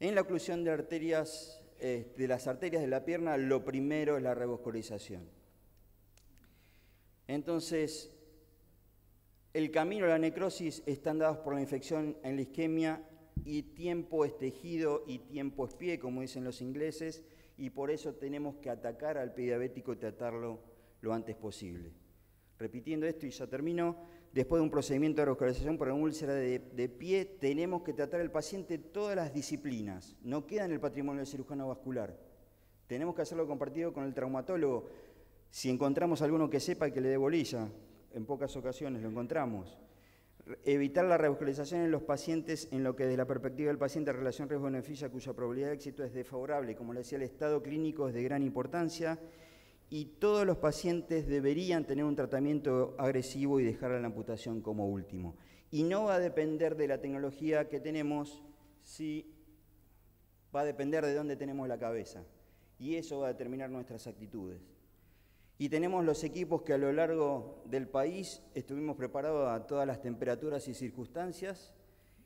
En la oclusión de arterias, de las arterias de la pierna, lo primero es la revascularización. Entonces, el camino a la necrosis están dados por la infección en la isquemia, y tiempo es tejido y tiempo es pie, como dicen los ingleses, y por eso tenemos que atacar al pie diabético y tratarlo lo antes posible. Repitiendo esto y ya termino, después de un procedimiento de revascularización por una úlcera de pie, tenemos que tratar al paciente todas las disciplinas, no queda en el patrimonio del cirujano vascular. Tenemos que hacerlo compartido con el traumatólogo. Si encontramos alguno que sepa y que le dé bolilla, en pocas ocasiones lo encontramos. Evitar la revascularización en los pacientes en lo que desde la perspectiva del paciente relación riesgo-beneficio cuya probabilidad de éxito es desfavorable. Como le decía, el estado clínico es de gran importancia y todos los pacientes deberían tener un tratamiento agresivo y dejar la amputación como último. Y no va a depender de la tecnología que tenemos, sí va a depender de dónde tenemos la cabeza. Y eso va a determinar nuestras actitudes. Y tenemos los equipos que a lo largo del país estuvimos preparados a todas las temperaturas y circunstancias.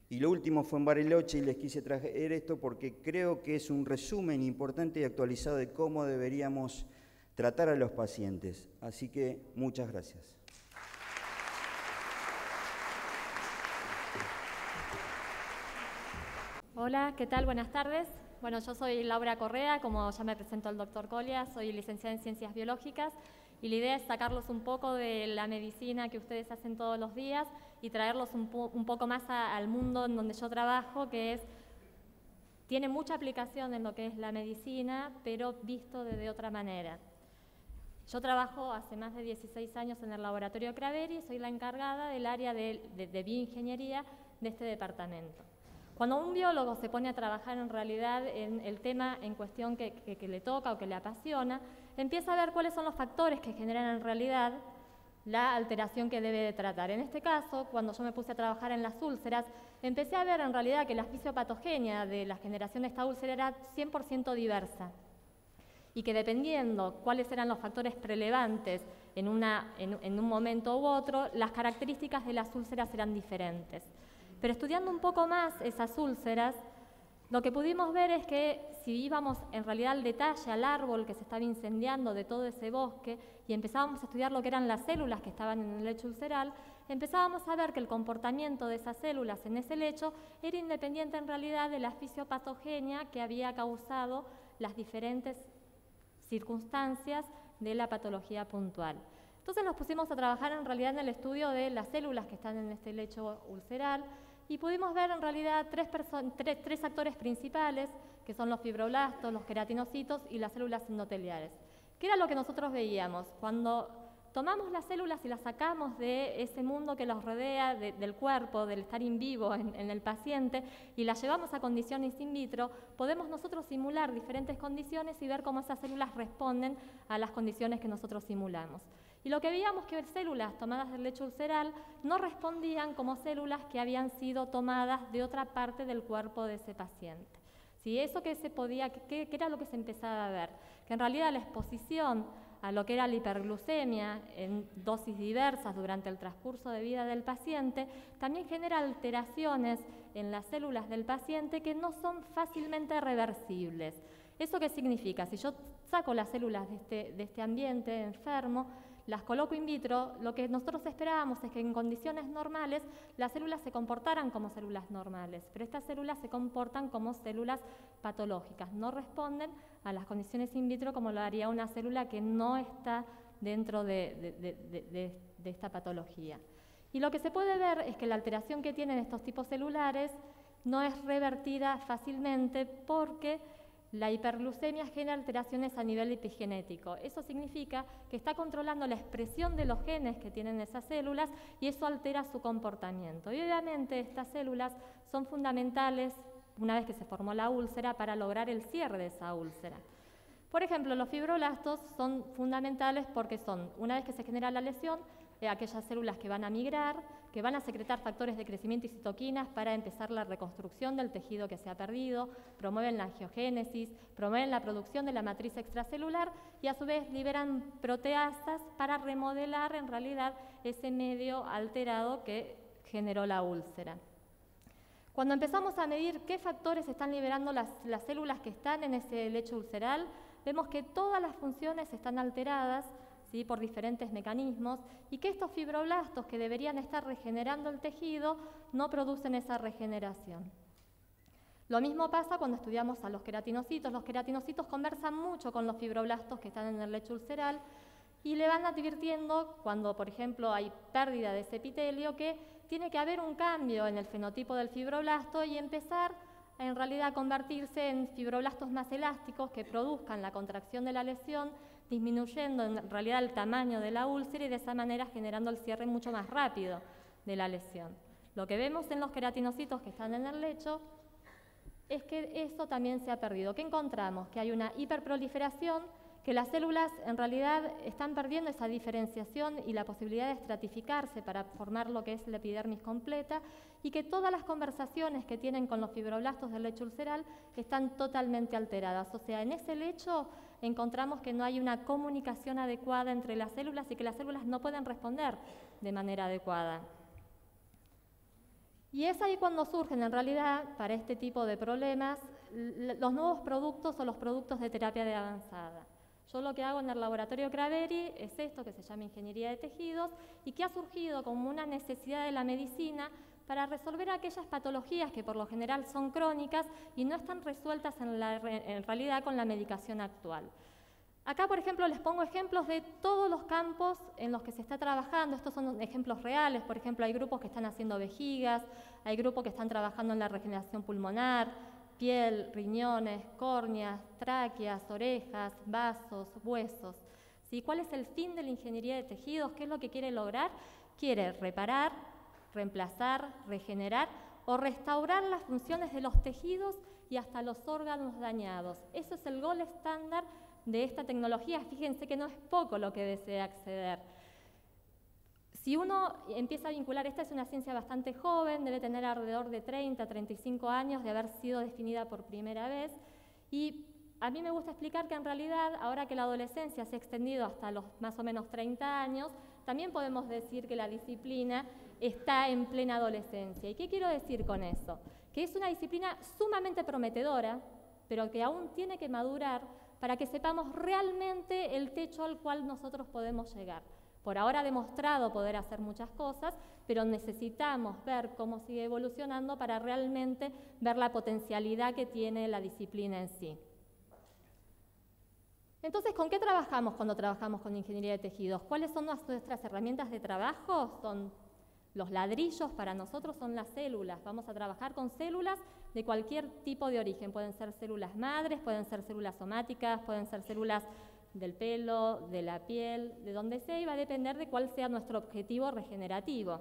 Y lo último fue en Bariloche y les quise traer esto porque creo que es un resumen importante y actualizado de cómo deberíamos tratar a los pacientes. Así que muchas gracias. Hola, ¿qué tal? Buenas tardes. Bueno, yo soy Laura Correa, como ya me presentó el doctor Colia, soy licenciada en Ciencias Biológicas y la idea es sacarlos un poco de la medicina que ustedes hacen todos los días y traerlos un poco más al mundo en donde yo trabajo, que tiene mucha aplicación en lo que es la medicina, pero visto de otra manera. Yo trabajo hace más de 16 años en el laboratorio Craveri y soy la encargada del área de bioingeniería de este departamento. Cuando un biólogo se pone a trabajar en realidad en el tema en cuestión que le toca o que le apasiona, empieza a ver cuáles son los factores que generan en realidad la alteración que debe de tratar. En este caso, cuando yo me puse a trabajar en las úlceras, empecé a ver en realidad que la fisiopatogenia de la generación de esta úlcera era 100% diversa y que dependiendo cuáles eran los factores prelevantes en un momento u otro, las características de las úlceras eran diferentes. Pero estudiando un poco más esas úlceras, lo que pudimos ver es que si íbamos en realidad al detalle, al árbol que se estaba incendiando de todo ese bosque y empezábamos a estudiar lo que eran las células que estaban en el lecho ulceral, empezábamos a ver que el comportamiento de esas células en ese lecho era independiente en realidad de la fisiopatogenia que había causado las diferentes circunstancias de la patología puntual. Entonces nos pusimos a trabajar en realidad en el estudio de las células que están en este lecho ulceral y pudimos ver en realidad tres actores principales, que son los fibroblastos, los queratinocitos y las células endoteliales. ¿Qué era lo que nosotros veíamos? Cuando tomamos las células y las sacamos de ese mundo que los rodea, del cuerpo, del estar in vivo en el paciente, y las llevamos a condiciones in vitro, podemos nosotros simular diferentes condiciones y ver cómo esas células responden a las condiciones que nosotros simulamos. Y lo que veíamos que células tomadas del lecho ulceral no respondían como células que habían sido tomadas de otra parte del cuerpo de ese paciente. ¿Sí? Eso que se podía, ¿qué era lo que se empezaba a ver? Que en realidad la exposición a lo que era la hiperglucemia en dosis diversas durante el transcurso de vida del paciente, también genera alteraciones en las células del paciente que no son fácilmente reversibles. ¿Eso qué significa? Si yo saco las células de este ambiente enfermo, las coloco in vitro, lo que nosotros esperábamos es que en condiciones normales las células se comportaran como células normales, pero estas células se comportan como células patológicas, no responden a las condiciones in vitro como lo haría una célula que no está dentro de esta patología. Y lo que se puede ver es que la alteración que tienen estos tipos celulares no es revertida fácilmente porque la hiperglucemia genera alteraciones a nivel epigenético. Eso significa que está controlando la expresión de los genes que tienen esas células y eso altera su comportamiento. Y obviamente estas células son fundamentales, una vez que se formó la úlcera, para lograr el cierre de esa úlcera. Por ejemplo, los fibroblastos son fundamentales porque son, una vez que se genera la lesión, aquellas células que van a migrar, que van a secretar factores de crecimiento y citoquinas para empezar la reconstrucción del tejido que se ha perdido, promueven la angiogénesis, promueven la producción de la matriz extracelular y a su vez liberan proteasas para remodelar en realidad ese medio alterado que generó la úlcera. Cuando empezamos a medir qué factores están liberando las células que están en ese lecho ulceral, vemos que todas las funciones están alteradas, ¿sí?, por diferentes mecanismos, y que estos fibroblastos que deberían estar regenerando el tejido no producen esa regeneración. Lo mismo pasa cuando estudiamos a los queratinocitos. Los queratinocitos conversan mucho con los fibroblastos que están en el lecho ulceral y le van advirtiendo cuando, por ejemplo, hay pérdida de ese epitelio que tiene que haber un cambio en el fenotipo del fibroblasto y empezar en realidad a convertirse en fibroblastos más elásticos que produzcan la contracción de la lesión, disminuyendo en realidad el tamaño de la úlcera y de esa manera generando el cierre mucho más rápido de la lesión. Lo que vemos en los queratinocitos que están en el lecho es que eso también se ha perdido. ¿Qué encontramos? Que hay una hiperproliferación, que las células en realidad están perdiendo esa diferenciación y la posibilidad de estratificarse para formar lo que es la epidermis completa y que todas las conversaciones que tienen con los fibroblastos del lecho ulceral están totalmente alteradas. O sea, en ese lecho encontramos que no hay una comunicación adecuada entre las células y que las células no pueden responder de manera adecuada. Y es ahí cuando surgen en realidad para este tipo de problemas los nuevos productos o los productos de terapia de avanzada. Yo lo que hago en el laboratorio Craveri es esto que se llama ingeniería de tejidos y que ha surgido como una necesidad de la medicina para resolver aquellas patologías que por lo general son crónicas y no están resueltas en realidad con la medicación actual. Acá, por ejemplo, les pongo ejemplos de todos los campos en los que se está trabajando. Estos son ejemplos reales. Por ejemplo, hay grupos que están haciendo vejigas, hay grupos que están trabajando en la regeneración pulmonar, piel, riñones, córneas, tráqueas, orejas, vasos, huesos. ¿Sí? ¿Cuál es el fin de la ingeniería de tejidos? ¿Qué es lo que quiere lograr? Quiere reparar, reemplazar, regenerar o restaurar las funciones de los tejidos y hasta los órganos dañados. Eso es el gold estándar de esta tecnología. Fíjense que no es poco lo que desea acceder. Si uno empieza a vincular, esta es una ciencia bastante joven, debe tener alrededor de 30, 35 años de haber sido definida por primera vez, y a mí me gusta explicar que en realidad, ahora que la adolescencia se ha extendido hasta los más o menos 30 años, también podemos decir que la disciplina está en plena adolescencia. ¿Y qué quiero decir con eso? Que es una disciplina sumamente prometedora, pero que aún tiene que madurar para que sepamos realmente el techo al cual nosotros podemos llegar. Por ahora ha demostrado poder hacer muchas cosas, pero necesitamos ver cómo sigue evolucionando para realmente ver la potencialidad que tiene la disciplina en sí. Entonces, ¿con qué trabajamos cuando trabajamos con ingeniería de tejidos? ¿Cuáles son nuestras herramientas de trabajo? Son los ladrillos, para nosotros son las células. Vamos a trabajar con células de cualquier tipo de origen. Pueden ser células madres, pueden ser células somáticas, pueden ser células del pelo, de la piel, de donde sea, y va a depender de cuál sea nuestro objetivo regenerativo.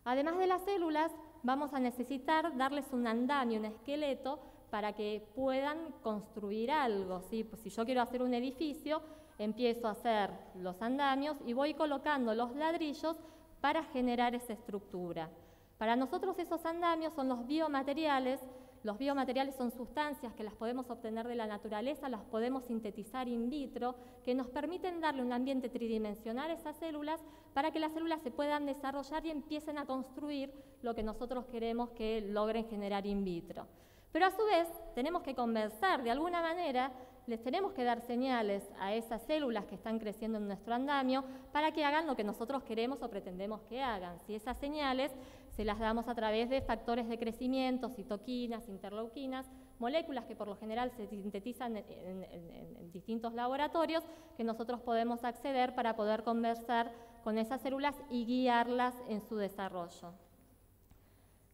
Además de las células, vamos a necesitar darles un andamio, un esqueleto, para que puedan construir algo, ¿sí? Pues si yo quiero hacer un edificio, empiezo a hacer los andamios y voy colocando los ladrillos para generar esa estructura. Para nosotros esos andamios son los biomateriales los biomateriales son sustancias que las podemos obtener de la naturaleza, las podemos sintetizar in vitro, que nos permiten darle un ambiente tridimensional a esas células para que las células se puedan desarrollar y empiecen a construir lo que nosotros queremos que logren generar in vitro. Pero a su vez tenemos que conversar de alguna manera, les tenemos que dar señales a esas células que están creciendo en nuestro andamio para que hagan lo que nosotros queremos o pretendemos que hagan. Si esas señales se las damos a través de factores de crecimiento, citoquinas, interleuquinas, moléculas que por lo general se sintetizan en distintos laboratorios que nosotros podemos acceder para poder conversar con esas células y guiarlas en su desarrollo.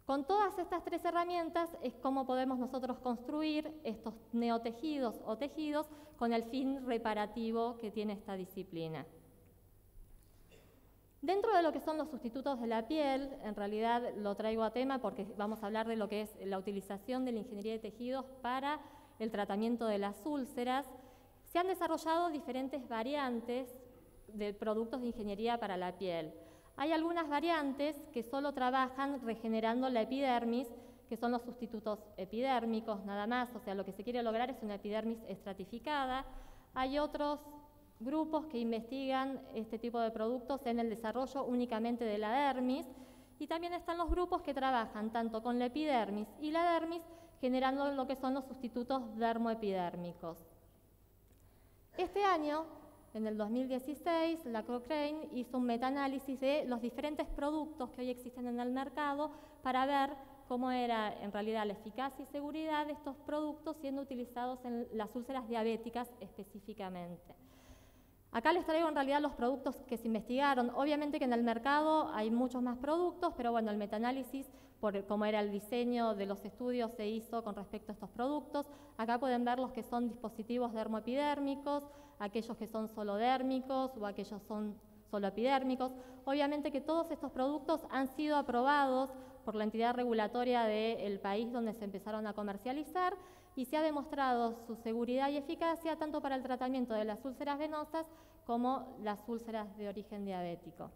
Con todas estas tres herramientas es como podemos nosotros construir estos neotejidos o tejidos con el fin reparativo que tiene esta disciplina. Dentro de lo que son los sustitutos de la piel, en realidad lo traigo a tema porque vamos a hablar de lo que es la utilización de la ingeniería de tejidos para el tratamiento de las úlceras. Se han desarrollado diferentes variantes de productos de ingeniería para la piel. Hay algunas variantes que solo trabajan regenerando la epidermis, que son los sustitutos epidérmicos nada más, o sea, lo que se quiere lograr es una epidermis estratificada. Hay otros grupos que investigan este tipo de productos en el desarrollo únicamente de la dermis, y también están los grupos que trabajan tanto con la epidermis y la dermis, generando lo que son los sustitutos dermoepidérmicos. Este año, en el 2016, la Cochrane hizo un metaanálisis de los diferentes productos que hoy existen en el mercado para ver cómo era en realidad la eficacia y seguridad de estos productos siendo utilizados en las úlceras diabéticas específicamente. Acá les traigo en realidad los productos que se investigaron. Obviamente que en el mercado hay muchos más productos, pero bueno, el metaanálisis, por cómo era el diseño de los estudios, se hizo con respecto a estos productos. Acá pueden ver los que son dispositivos dermoepidérmicos, aquellos que son solo dérmicos o aquellos son solo epidérmicos. Obviamente que todos estos productos han sido aprobados por la entidad regulatoria del país donde se empezaron a comercializar y se ha demostrado su seguridad y eficacia tanto para el tratamiento de las úlceras venosas como las úlceras de origen diabético.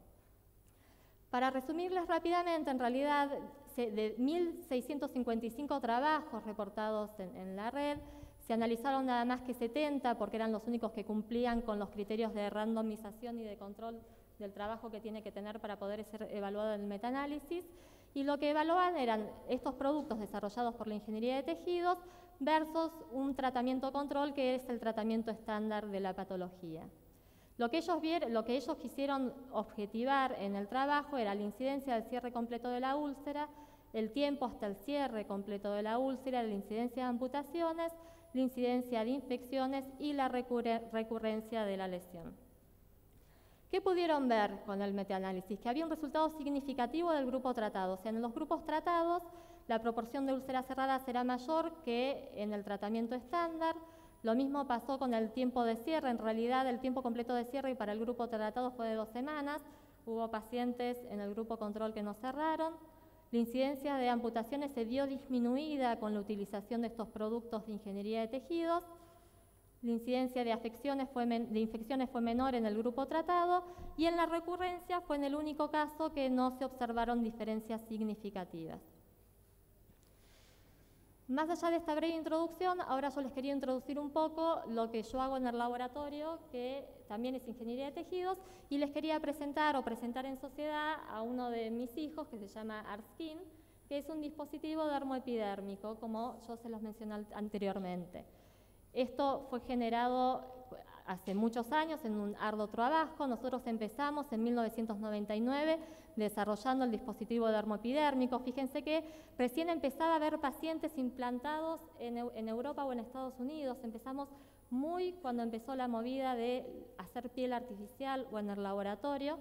Para resumirles rápidamente, en realidad de 1.655 trabajos reportados en la red, se analizaron nada más que 70 porque eran los únicos que cumplían con los criterios de randomización y de control del trabajo que tiene que tener para poder ser evaluado en el metaanálisis. Y lo que evaluaban eran estos productos desarrollados por la ingeniería de tejidos versus un tratamiento control que es el tratamiento estándar de la patología. Lo que ellos quisieron objetivar en el trabajo era la incidencia del cierre completo de la úlcera, el tiempo hasta el cierre completo de la úlcera, la incidencia de amputaciones, la incidencia de infecciones y la recurrencia de la lesión. ¿Qué pudieron ver con el metaanálisis? Que había un resultado significativo del grupo tratado. O sea, en los grupos tratados la proporción de úlceras cerradas era mayor que en el tratamiento estándar. Lo mismo pasó con el tiempo de cierre. En realidad, el tiempo completo de cierre para el grupo tratado fue de 2 semanas. Hubo pacientes en el grupo control que no cerraron. La incidencia de amputaciones se vio disminuida con la utilización de estos productos de ingeniería de tejidos. La incidencia de infecciones fue menor en el grupo tratado y en la recurrencia fue en el único caso que no se observaron diferencias significativas. Más allá de esta breve introducción, ahora yo les quería introducir un poco lo que yo hago en el laboratorio, que también es ingeniería de tejidos, y les quería presentar en sociedad a uno de mis hijos que se llama ARTSkin, que es un dispositivo dermoepidérmico, como yo se los mencioné anteriormente. Esto fue generado hace muchos años en un arduo trabajo. Nosotros empezamos en 1999 desarrollando el dispositivo dermoepidérmico. Fíjense que recién empezaba a haber pacientes implantados en Europa o en Estados Unidos. Empezamos cuando empezó la movida de hacer piel artificial o en el laboratorio.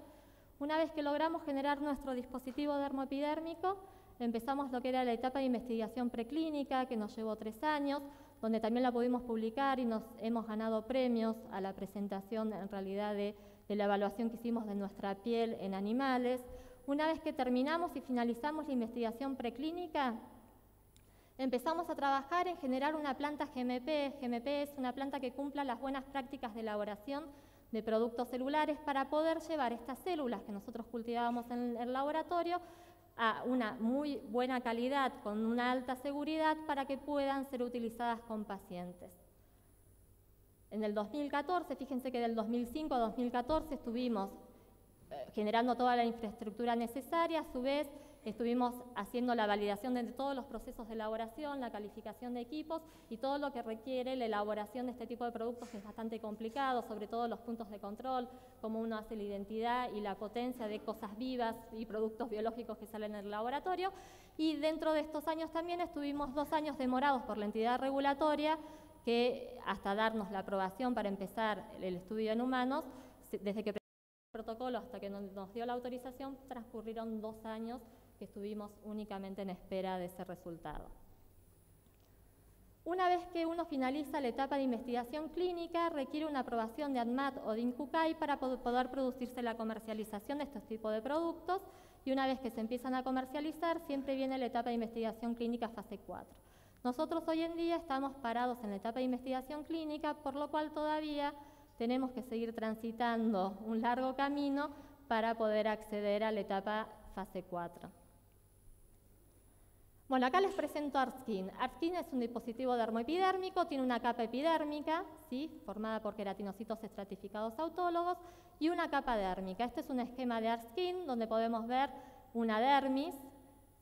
Una vez que logramos generar nuestro dispositivo dermoepidérmico, empezamos lo que era la etapa de investigación preclínica, que nos llevó 3 años, donde también la pudimos publicar y nos hemos ganado premios a la presentación en realidad de la evaluación que hicimos de nuestra piel en animales. Una vez que terminamos y finalizamos la investigación preclínica, empezamos a trabajar en generar una planta GMP. GMP es una planta que cumpla las buenas prácticas de elaboración de productos celulares para poder llevar estas células que nosotros cultivábamos en el laboratorio, a una muy buena calidad, con una alta seguridad, para que puedan ser utilizadas con pacientes. En el 2014, fíjense que del 2005 a 2014 estuvimos generando toda la infraestructura necesaria, a su vez estuvimos haciendo la validación de todos los procesos de elaboración, la calificación de equipos y todo lo que requiere la elaboración de este tipo de productos, que es bastante complicado, sobre todo los puntos de control, cómo uno hace la identidad y la potencia de cosas vivas y productos biológicos que salen en el laboratorio. Y dentro de estos años también estuvimos 2 años demorados por la entidad regulatoria, que hasta darnos la aprobación para empezar el estudio en humanos, desde que protocolo hasta que nos dio la autorización, transcurrieron 2 años que estuvimos únicamente en espera de ese resultado. Una vez que uno finaliza la etapa de investigación clínica, requiere una aprobación de ANMAT o de INCUCAI para poder producirse la comercialización de estos tipos de productos, y una vez que se empiezan a comercializar, siempre viene la etapa de investigación clínica fase 4. Nosotros hoy en día estamos parados en la etapa de investigación clínica, por lo cual todavía tenemos que seguir transitando un largo camino para poder acceder a la etapa fase 4. Bueno, acá les presento ARTSKIN. ARTSKIN es un dispositivo dermoepidérmico, tiene una capa epidérmica, ¿sí?, formada por queratinocitos estratificados autólogos, y una capa dérmica. Este es un esquema de ARTSKIN donde podemos ver una dermis,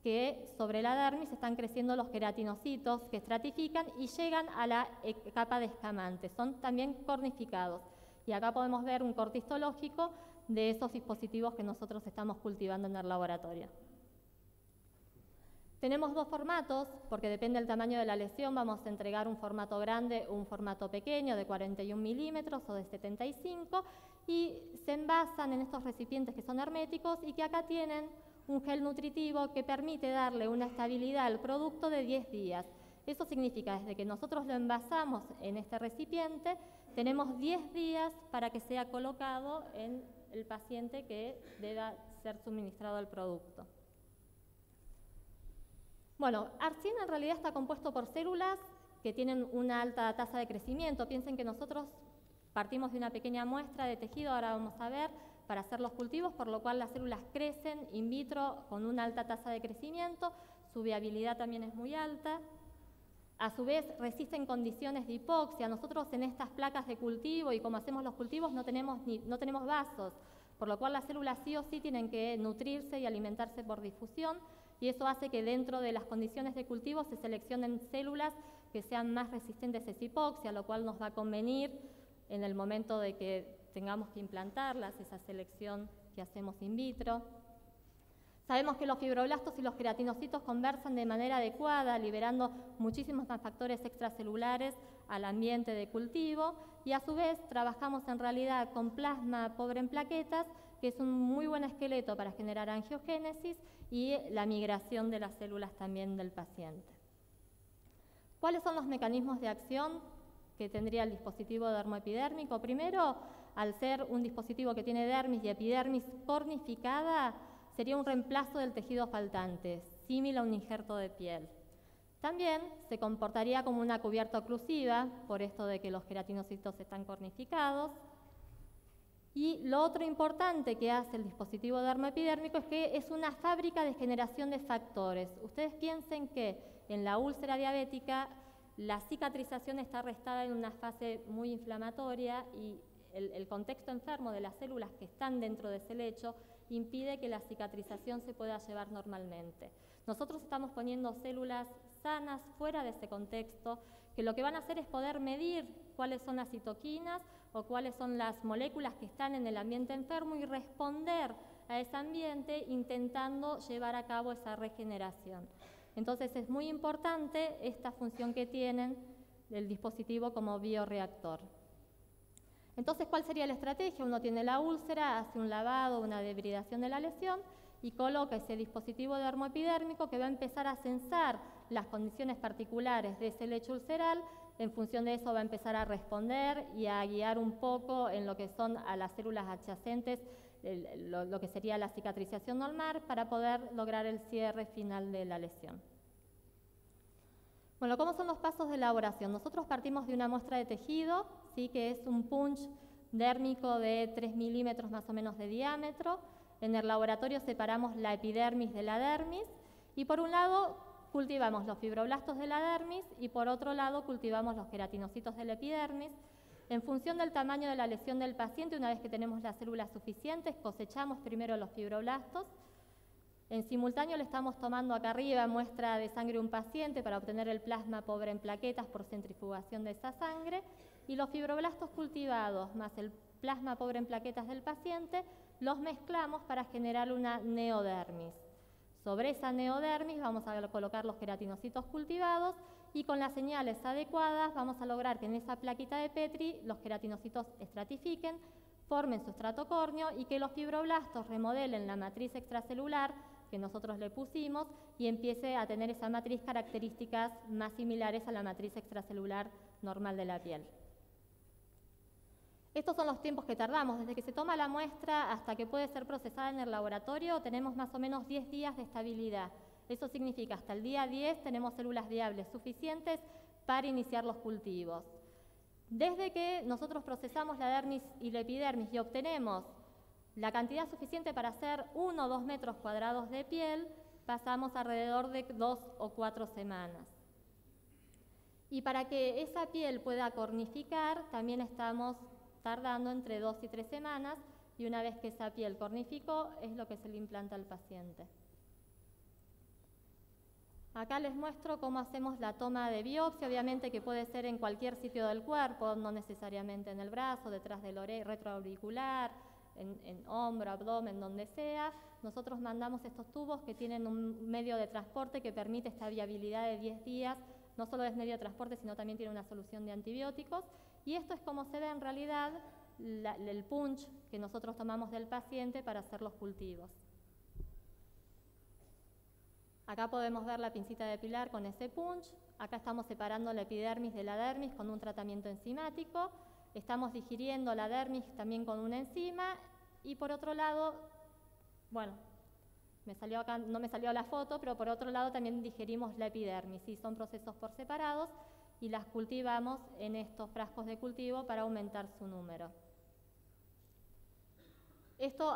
que sobre la dermis están creciendo los queratinocitos que estratifican y llegan a la capa de escamante. Son también cornificados. Y acá podemos ver un corte histológico de esos dispositivos que nosotros estamos cultivando en el laboratorio. Tenemos 2 formatos, porque depende del tamaño de la lesión, vamos a entregar un formato grande o un formato pequeño de 41 milímetros o de 75, y se envasan en estos recipientes que son herméticos y que acá tienen un gel nutritivo que permite darle una estabilidad al producto de 10 días. Eso significa, desde que nosotros lo envasamos en este recipiente, tenemos 10 días para que sea colocado en el paciente que deba ser suministrado el producto. Bueno, ARTSKIN en realidad está compuesto por células que tienen una alta tasa de crecimiento. Piensen que nosotros partimos de una pequeña muestra de tejido, ahora vamos a ver, para hacer los cultivos, por lo cual las células crecen in vitro con una alta tasa de crecimiento, su viabilidad también es muy alta. A su vez, resisten condiciones de hipoxia. Nosotros en estas placas de cultivo y como hacemos los cultivos no tenemos vasos, por lo cual las células sí o sí tienen que nutrirse y alimentarse por difusión, y eso hace que dentro de las condiciones de cultivo se seleccionen células que sean más resistentes a esa hipoxia, lo cual nos va a convenir en el momento de que tengamos que implantarlas, esa selección que hacemos in vitro. Sabemos que los fibroblastos y los queratinocitos conversan de manera adecuada, liberando muchísimos más factores extracelulares al ambiente de cultivo, y a su vez trabajamos en realidad con plasma pobre en plaquetas, que es un muy buen esqueleto para generar angiogénesis y la migración de las células también del paciente. ¿Cuáles son los mecanismos de acción que tendría el dispositivo dermoepidérmico? Primero, al ser un dispositivo que tiene dermis y epidermis cornificada, sería un reemplazo del tejido faltante, símil a un injerto de piel. También se comportaría como una cubierta oclusiva, por esto de que los queratinocitos están cornificados. Y lo otro importante que hace el dispositivo dermoepidérmico es que es una fábrica de generación de factores. Ustedes piensen que en la úlcera diabética la cicatrización está restada en una fase muy inflamatoria, y el contexto enfermo de las células que están dentro de ese lecho impide que la cicatrización se pueda llevar normalmente. Nosotros estamos poniendo células sanas fuera de ese contexto, que lo que van a hacer es poder medir cuáles son las citoquinas o cuáles son las moléculas que están en el ambiente enfermo y responder a ese ambiente intentando llevar a cabo esa regeneración. Entonces es muy importante esta función que tienen el dispositivo como bioreactor. Entonces, ¿cuál sería la estrategia? Uno tiene la úlcera, hace un lavado, una debridación de la lesión y coloca ese dispositivo dermoepidérmico que va a empezar a censar las condiciones particulares de ese lecho ulceral. En función de eso va a empezar a responder y a guiar un poco en lo que son a las células adyacentes, lo que sería la cicatrización normal, para poder lograr el cierre final de la lesión. Bueno, ¿cómo son los pasos de elaboración? Nosotros partimos de una muestra de tejido, ¿sí?, que es un punch dérmico de 3 milímetros más o menos de diámetro. En el laboratorio separamos la epidermis de la dermis y por un lado cultivamos los fibroblastos de la dermis y por otro lado cultivamos los queratinocitos de la epidermis. En función del tamaño de la lesión del paciente, una vez que tenemos las células suficientes, cosechamos primero los fibroblastos. En simultáneo le estamos tomando acá arriba muestra de sangre de un paciente para obtener el plasma pobre en plaquetas por centrifugación de esa sangre, y los fibroblastos cultivados más el plasma pobre en plaquetas del paciente los mezclamos para generar una neodermis. Sobre esa neodermis vamos a colocar los queratinocitos cultivados y con las señales adecuadas vamos a lograr que en esa plaquita de Petri los queratinocitos estratifiquen, formen su estrato córneo y que los fibroblastos remodelen la matriz extracelular que nosotros le pusimos y empiece a tener esa matriz características más similares a la matriz extracelular normal de la piel. Estos son los tiempos que tardamos. Desde que se toma la muestra hasta que puede ser procesada en el laboratorio tenemos más o menos 10 días de estabilidad. Eso significa hasta el día 10 tenemos células viables suficientes para iniciar los cultivos. Desde que nosotros procesamos la dermis y la epidermis y obtenemos la cantidad suficiente para hacer 1 o 2 metros cuadrados de piel, pasamos alrededor de 2 o 4 semanas. Y para que esa piel pueda cornificar, también estamos tardando entre 2 y 3 semanas, y una vez que esa piel cornificó, es lo que se le implanta al paciente. Acá les muestro cómo hacemos la toma de biopsia, obviamente que puede ser en cualquier sitio del cuerpo, no necesariamente en el brazo, detrás del retroauricular, en hombro, abdomen, donde sea. Nosotros mandamos estos tubos que tienen un medio de transporte que permite esta viabilidad de 10 días, no solo es medio de transporte, sino también tiene una solución de antibióticos, y esto es como se ve en realidad el punch que nosotros tomamos del paciente para hacer los cultivos. Acá podemos ver la pincita de pilar con ese punch. Acá estamos separando la epidermis de la dermis con un tratamiento enzimático. Estamos digiriendo la dermis también con una enzima. Y por otro lado, bueno, acá, no me salió la foto, pero por otro lado también digerimos la epidermis. Sí, son procesos por separados y las cultivamos en estos frascos de cultivo para aumentar su número.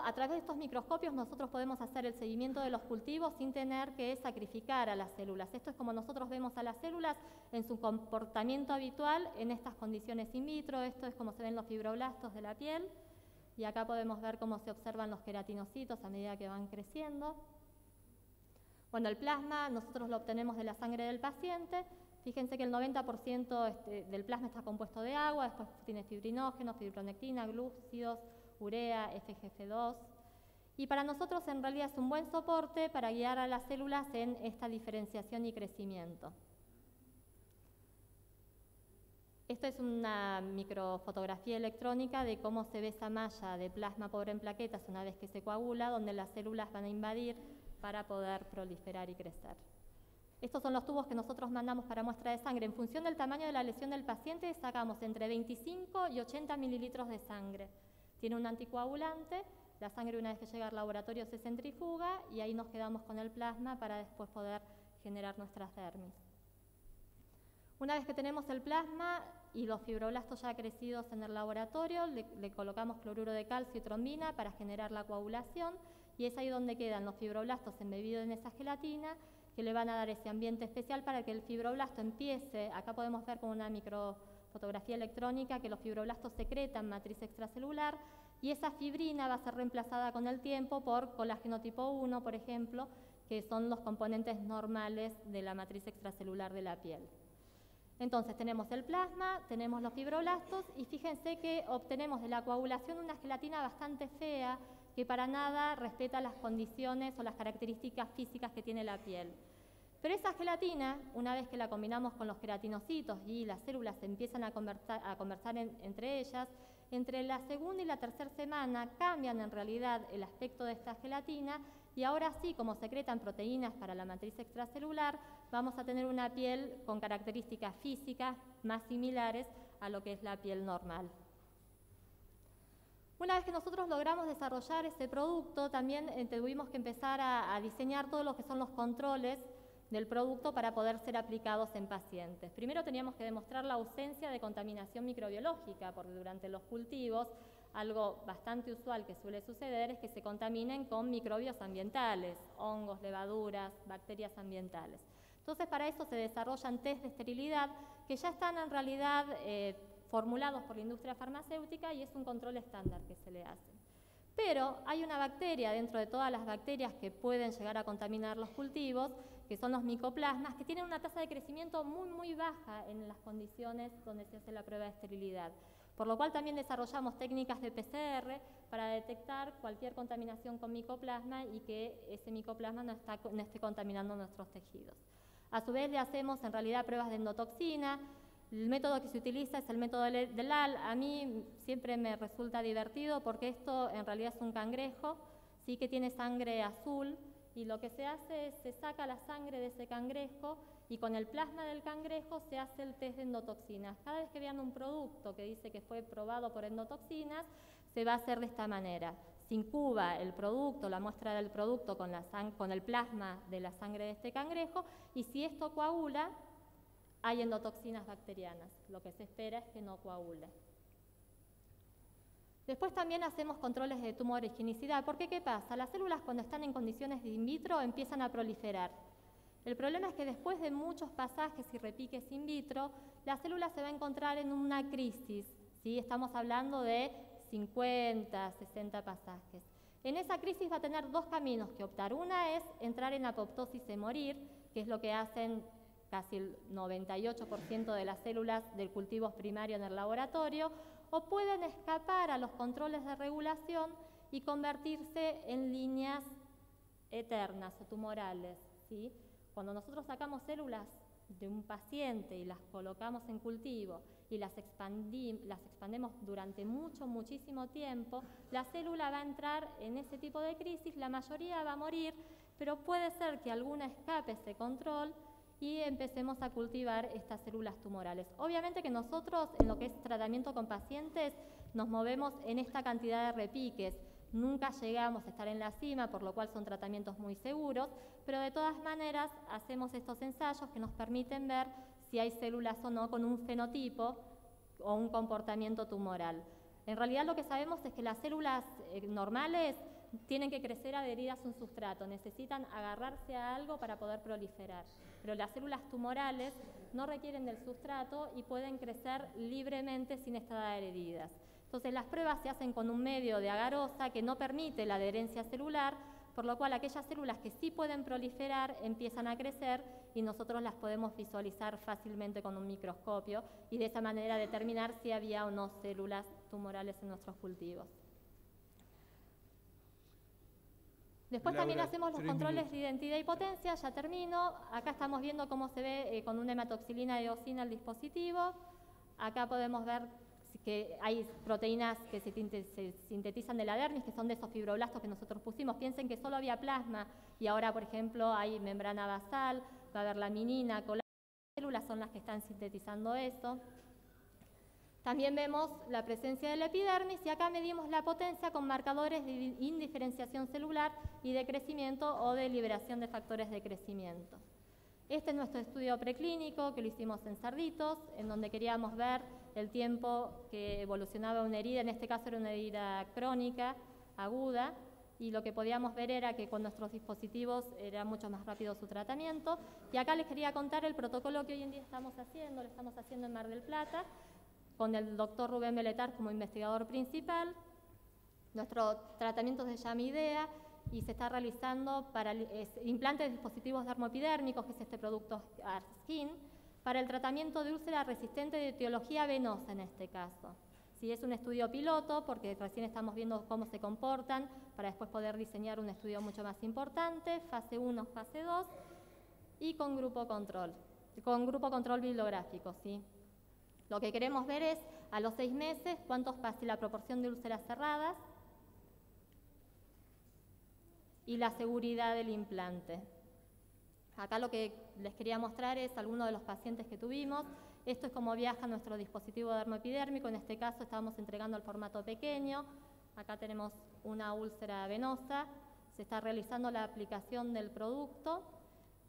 A través de estos microscopios nosotros podemos hacer el seguimiento de los cultivos sin tener que sacrificar a las células. Esto es como nosotros vemos a las células en su comportamiento habitual en estas condiciones in vitro. Esto es como se ven los fibroblastos de la piel. Y acá podemos ver cómo se observan los queratinocitos a medida que van creciendo. Bueno, el plasma nosotros lo obtenemos de la sangre del paciente. Fíjense que el 90% del plasma está compuesto de agua, después tiene fibrinógenos, fibronectina, glúcidos, urea, FGF2, y para nosotros en realidad es un buen soporte para guiar a las células en esta diferenciación y crecimiento. Esta es una microfotografía electrónica de cómo se ve esa malla de plasma pobre en plaquetas una vez que se coagula, donde las células van a invadir para poder proliferar y crecer. Estos son los tubos que nosotros mandamos para muestra de sangre. En función del tamaño de la lesión del paciente sacamos entre 25 y 80 mililitros de sangre. Tiene un anticoagulante, la sangre una vez que llega al laboratorio se centrifuga y ahí nos quedamos con el plasma para después poder generar nuestras dermis. Una vez que tenemos el plasma y los fibroblastos ya crecidos en el laboratorio, le colocamos cloruro de calcio y trombina para generar la coagulación y es ahí donde quedan los fibroblastos embebidos en esa gelatina que le van a dar ese ambiente especial para que el fibroblasto empiece. Acá podemos ver con una microfotografía electrónica que los fibroblastos secretan matriz extracelular y esa fibrina va a ser reemplazada con el tiempo por colágeno tipo 1, por ejemplo, que son los componentes normales de la matriz extracelular de la piel. Entonces tenemos el plasma, tenemos los fibroblastos y fíjense que obtenemos de la coagulación una gelatina bastante fea que para nada respeta las condiciones o las características físicas que tiene la piel. Pero esa gelatina, una vez que la combinamos con los queratinocitos y las células se empiezan a conversar entre ellas, entre la segunda y la tercera semana cambian en realidad el aspecto de esta gelatina y ahora sí, como secretan proteínas para la matriz extracelular, vamos a tener una piel con características físicas más similares a lo que es la piel normal. Una vez que nosotros logramos desarrollar ese producto, también tuvimos que empezar a diseñar todo lo que son los controles del producto para poder ser aplicados en pacientes. Primero teníamos que demostrar la ausencia de contaminación microbiológica, porque durante los cultivos algo bastante usual que suele suceder es que se contaminen con microbios ambientales, hongos, levaduras, bacterias ambientales. Entonces, para eso se desarrollan test de esterilidad que ya están en realidad formulados por la industria farmacéutica y es un control estándar que se le hace. Pero hay una bacteria dentro de todas las bacterias que pueden llegar a contaminar los cultivos, que son los micoplasmas, que tienen una tasa de crecimiento muy baja en las condiciones donde se hace la prueba de esterilidad. Por lo cual también desarrollamos técnicas de PCR para detectar cualquier contaminación con micoplasma y que ese micoplasma no esté contaminando nuestros tejidos. A su vez le hacemos en realidad pruebas de endotoxina. El método que se utiliza es el método del LAL. A mí siempre me resulta divertido porque esto en realidad es un cangrejo, sí que tiene sangre azul, y lo que se hace es se saca la sangre de ese cangrejo y con el plasma del cangrejo se hace el test de endotoxinas. Cada vez que vean un producto que dice que fue probado por endotoxinas, se va a hacer de esta manera. Se incuba el producto, la muestra del producto con el plasma de la sangre de este cangrejo, y si esto coagula, hay endotoxinas bacterianas. Lo que se espera es que no coagule. Después también hacemos controles de tumorigenicidad, porque ¿qué pasa? Las células cuando están en condiciones de in vitro empiezan a proliferar. El problema es que después de muchos pasajes y repiques in vitro, la célula se va a encontrar en una crisis, ¿sí? Estamos hablando de 50, 60 pasajes. En esa crisis va a tener dos caminos que optar. Una es entrar en apoptosis y morir, que es lo que hacen casi el 98% de las células del cultivo primario en el laboratorio, o pueden escapar a los controles de regulación y convertirse en líneas eternas o tumorales, ¿sí? Cuando nosotros sacamos células de un paciente y las colocamos en cultivo y las expandemos durante muchísimo tiempo, la célula va a entrar en ese tipo de crisis, la mayoría va a morir, pero puede ser que alguna escape ese control y empecemos a cultivar estas células tumorales. Obviamente que nosotros, en lo que es tratamiento con pacientes, nos movemos en esta cantidad de repiques. Nunca llegamos a estar en la cima, por lo cual son tratamientos muy seguros, pero de todas maneras hacemos estos ensayos que nos permiten ver si hay células o no con un fenotipo o un comportamiento tumoral. En realidad lo que sabemos es que las células normales tienen que crecer adheridas a un sustrato, necesitan agarrarse a algo para poder proliferar. Pero las células tumorales no requieren del sustrato y pueden crecer libremente sin estar adheridas. Entonces las pruebas se hacen con un medio de agarosa que no permite la adherencia celular, por lo cual aquellas células que sí pueden proliferar empiezan a crecer y nosotros las podemos visualizar fácilmente con un microscopio y de esa manera determinar si había o no células tumorales en nuestros cultivos. Después Laura, también hacemos los controles minutos. de identidad y potencia, ya termino. Acá estamos viendo cómo se ve con una hematoxilina de eosina el dispositivo. Acá podemos ver que hay proteínas que se sintetizan de la dermis, que son de esos fibroblastos que nosotros pusimos. Piensen que solo había plasma y ahora, por ejemplo, hay membrana basal, va a haber laminina, colágeno. Las células son las que están sintetizando eso. También vemos la presencia de la epidermis y acá medimos la potencia con marcadores de indiferenciación celular y de crecimiento o de liberación de factores de crecimiento. Este es nuestro estudio preclínico que lo hicimos en cerditos, en donde queríamos ver el tiempo que evolucionaba una herida, en este caso era una herida crónica, aguda, y lo que podíamos ver era que con nuestros dispositivos era mucho más rápido su tratamiento. Y acá les quería contar el protocolo que hoy en día estamos haciendo, lo estamos haciendo en Mar del Plata, con el doctor Rubén Beletar como investigador principal. Nuestro tratamiento se llama IDEA y se está realizando para implantes de dispositivos dermopidérmicos, que es este producto ARSKIN, para el tratamiento de úlcera resistente de etiología venosa en este caso. Sí, es un estudio piloto porque recién estamos viendo cómo se comportan para después poder diseñar un estudio mucho más importante, fase 1, fase 2 y con grupo control bibliográfico, ¿sí? Lo que queremos ver es, a los 6 meses, cuántos pasa la proporción de úlceras cerradas y la seguridad del implante. Acá lo que les quería mostrar es algunos de los pacientes que tuvimos. Esto es como viaja nuestro dispositivo dermoepidérmico. En este caso estábamos entregando el formato pequeño. Acá tenemos una úlcera venosa. Se está realizando la aplicación del producto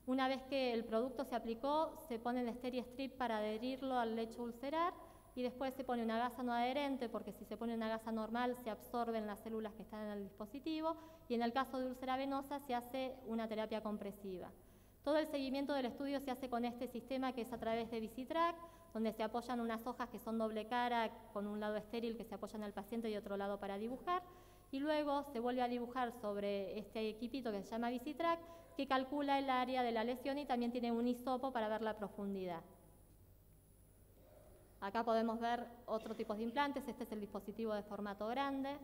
Una vez que el producto se aplicó, se pone el Steri-Strip para adherirlo al lecho ulcerar y después se pone una gasa no adherente, porque si se pone una gasa normal se absorben las células que están en el dispositivo, y en el caso de úlcera venosa se hace una terapia compresiva. Todo el seguimiento del estudio se hace con este sistema que es a través de VisiTrack, donde se apoyan unas hojas que son doble cara, con un lado estéril que se apoyan al paciente y otro lado para dibujar, y luego se vuelve a dibujar sobre este equipito que se llama VisiTrack, que calcula el área de la lesión y también tiene un hisopo para ver la profundidad. Acá podemos ver otro tipo de implantes. Este es el dispositivo de formato grande.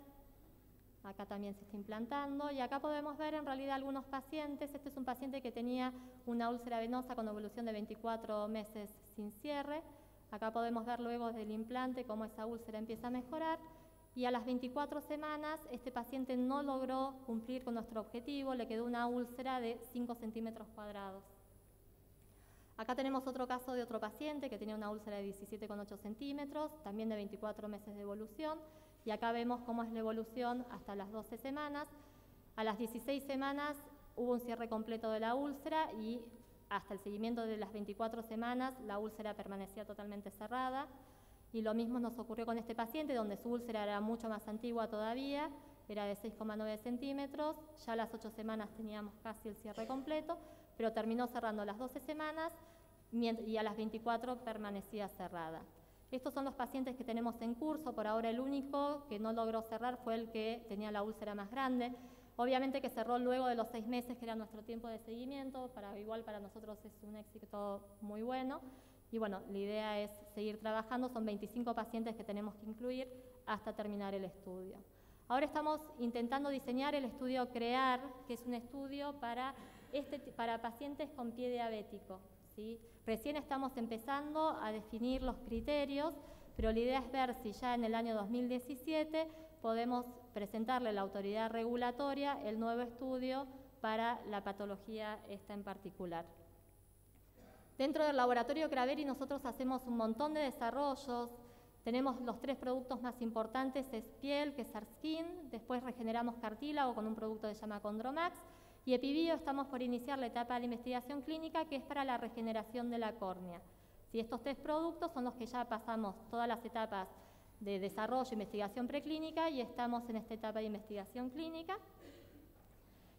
Acá también se está implantando. Y acá podemos ver en realidad algunos pacientes. Este es un paciente que tenía una úlcera venosa con evolución de 24 meses sin cierre. Acá podemos ver luego del implante cómo esa úlcera empieza a mejorar. Y a las 24 semanas este paciente no logró cumplir con nuestro objetivo. Le quedó una úlcera de 5 centímetros cuadrados. Acá tenemos otro caso de otro paciente que tenía una úlcera de 17,8 centímetros, también de 24 meses de evolución, y acá vemos cómo es la evolución hasta las 12 semanas. A las 16 semanas hubo un cierre completo de la úlcera y hasta el seguimiento de las 24 semanas la úlcera permanecía totalmente cerrada. Y lo mismo nos ocurrió con este paciente, donde su úlcera era mucho más antigua todavía, era de 6,9 centímetros, ya a las 8 semanas teníamos casi el cierre completo, pero terminó cerrando las 12 semanas y a las 24 permanecía cerrada. Estos son los pacientes que tenemos en curso. Por ahora el único que no logró cerrar fue el que tenía la úlcera más grande. Obviamente que cerró luego de los 6 meses, que era nuestro tiempo de seguimiento. Igual para nosotros es un éxito muy bueno. Y bueno, la idea es seguir trabajando. Son 25 pacientes que tenemos que incluir hasta terminar el estudio. Ahora estamos intentando diseñar el estudio CREAR, que es un estudio para pacientes con pie diabético, ¿sí? Recién estamos empezando a definir los criterios, pero la idea es ver si ya en el año 2017 podemos presentarle a la autoridad regulatoria el nuevo estudio para la patología esta en particular. Dentro del laboratorio Craveri nosotros hacemos un montón de desarrollos. Tenemos los 3 productos más importantes, es piel, que es Arskin, después regeneramos cartílago con un producto que se llama Chondromax, y Epibio estamos por iniciar la etapa de la investigación clínica, que es para la regeneración de la córnea. Si estos 3 productos son los que ya pasamos todas las etapas de desarrollo, investigación preclínica, y estamos en esta etapa de investigación clínica.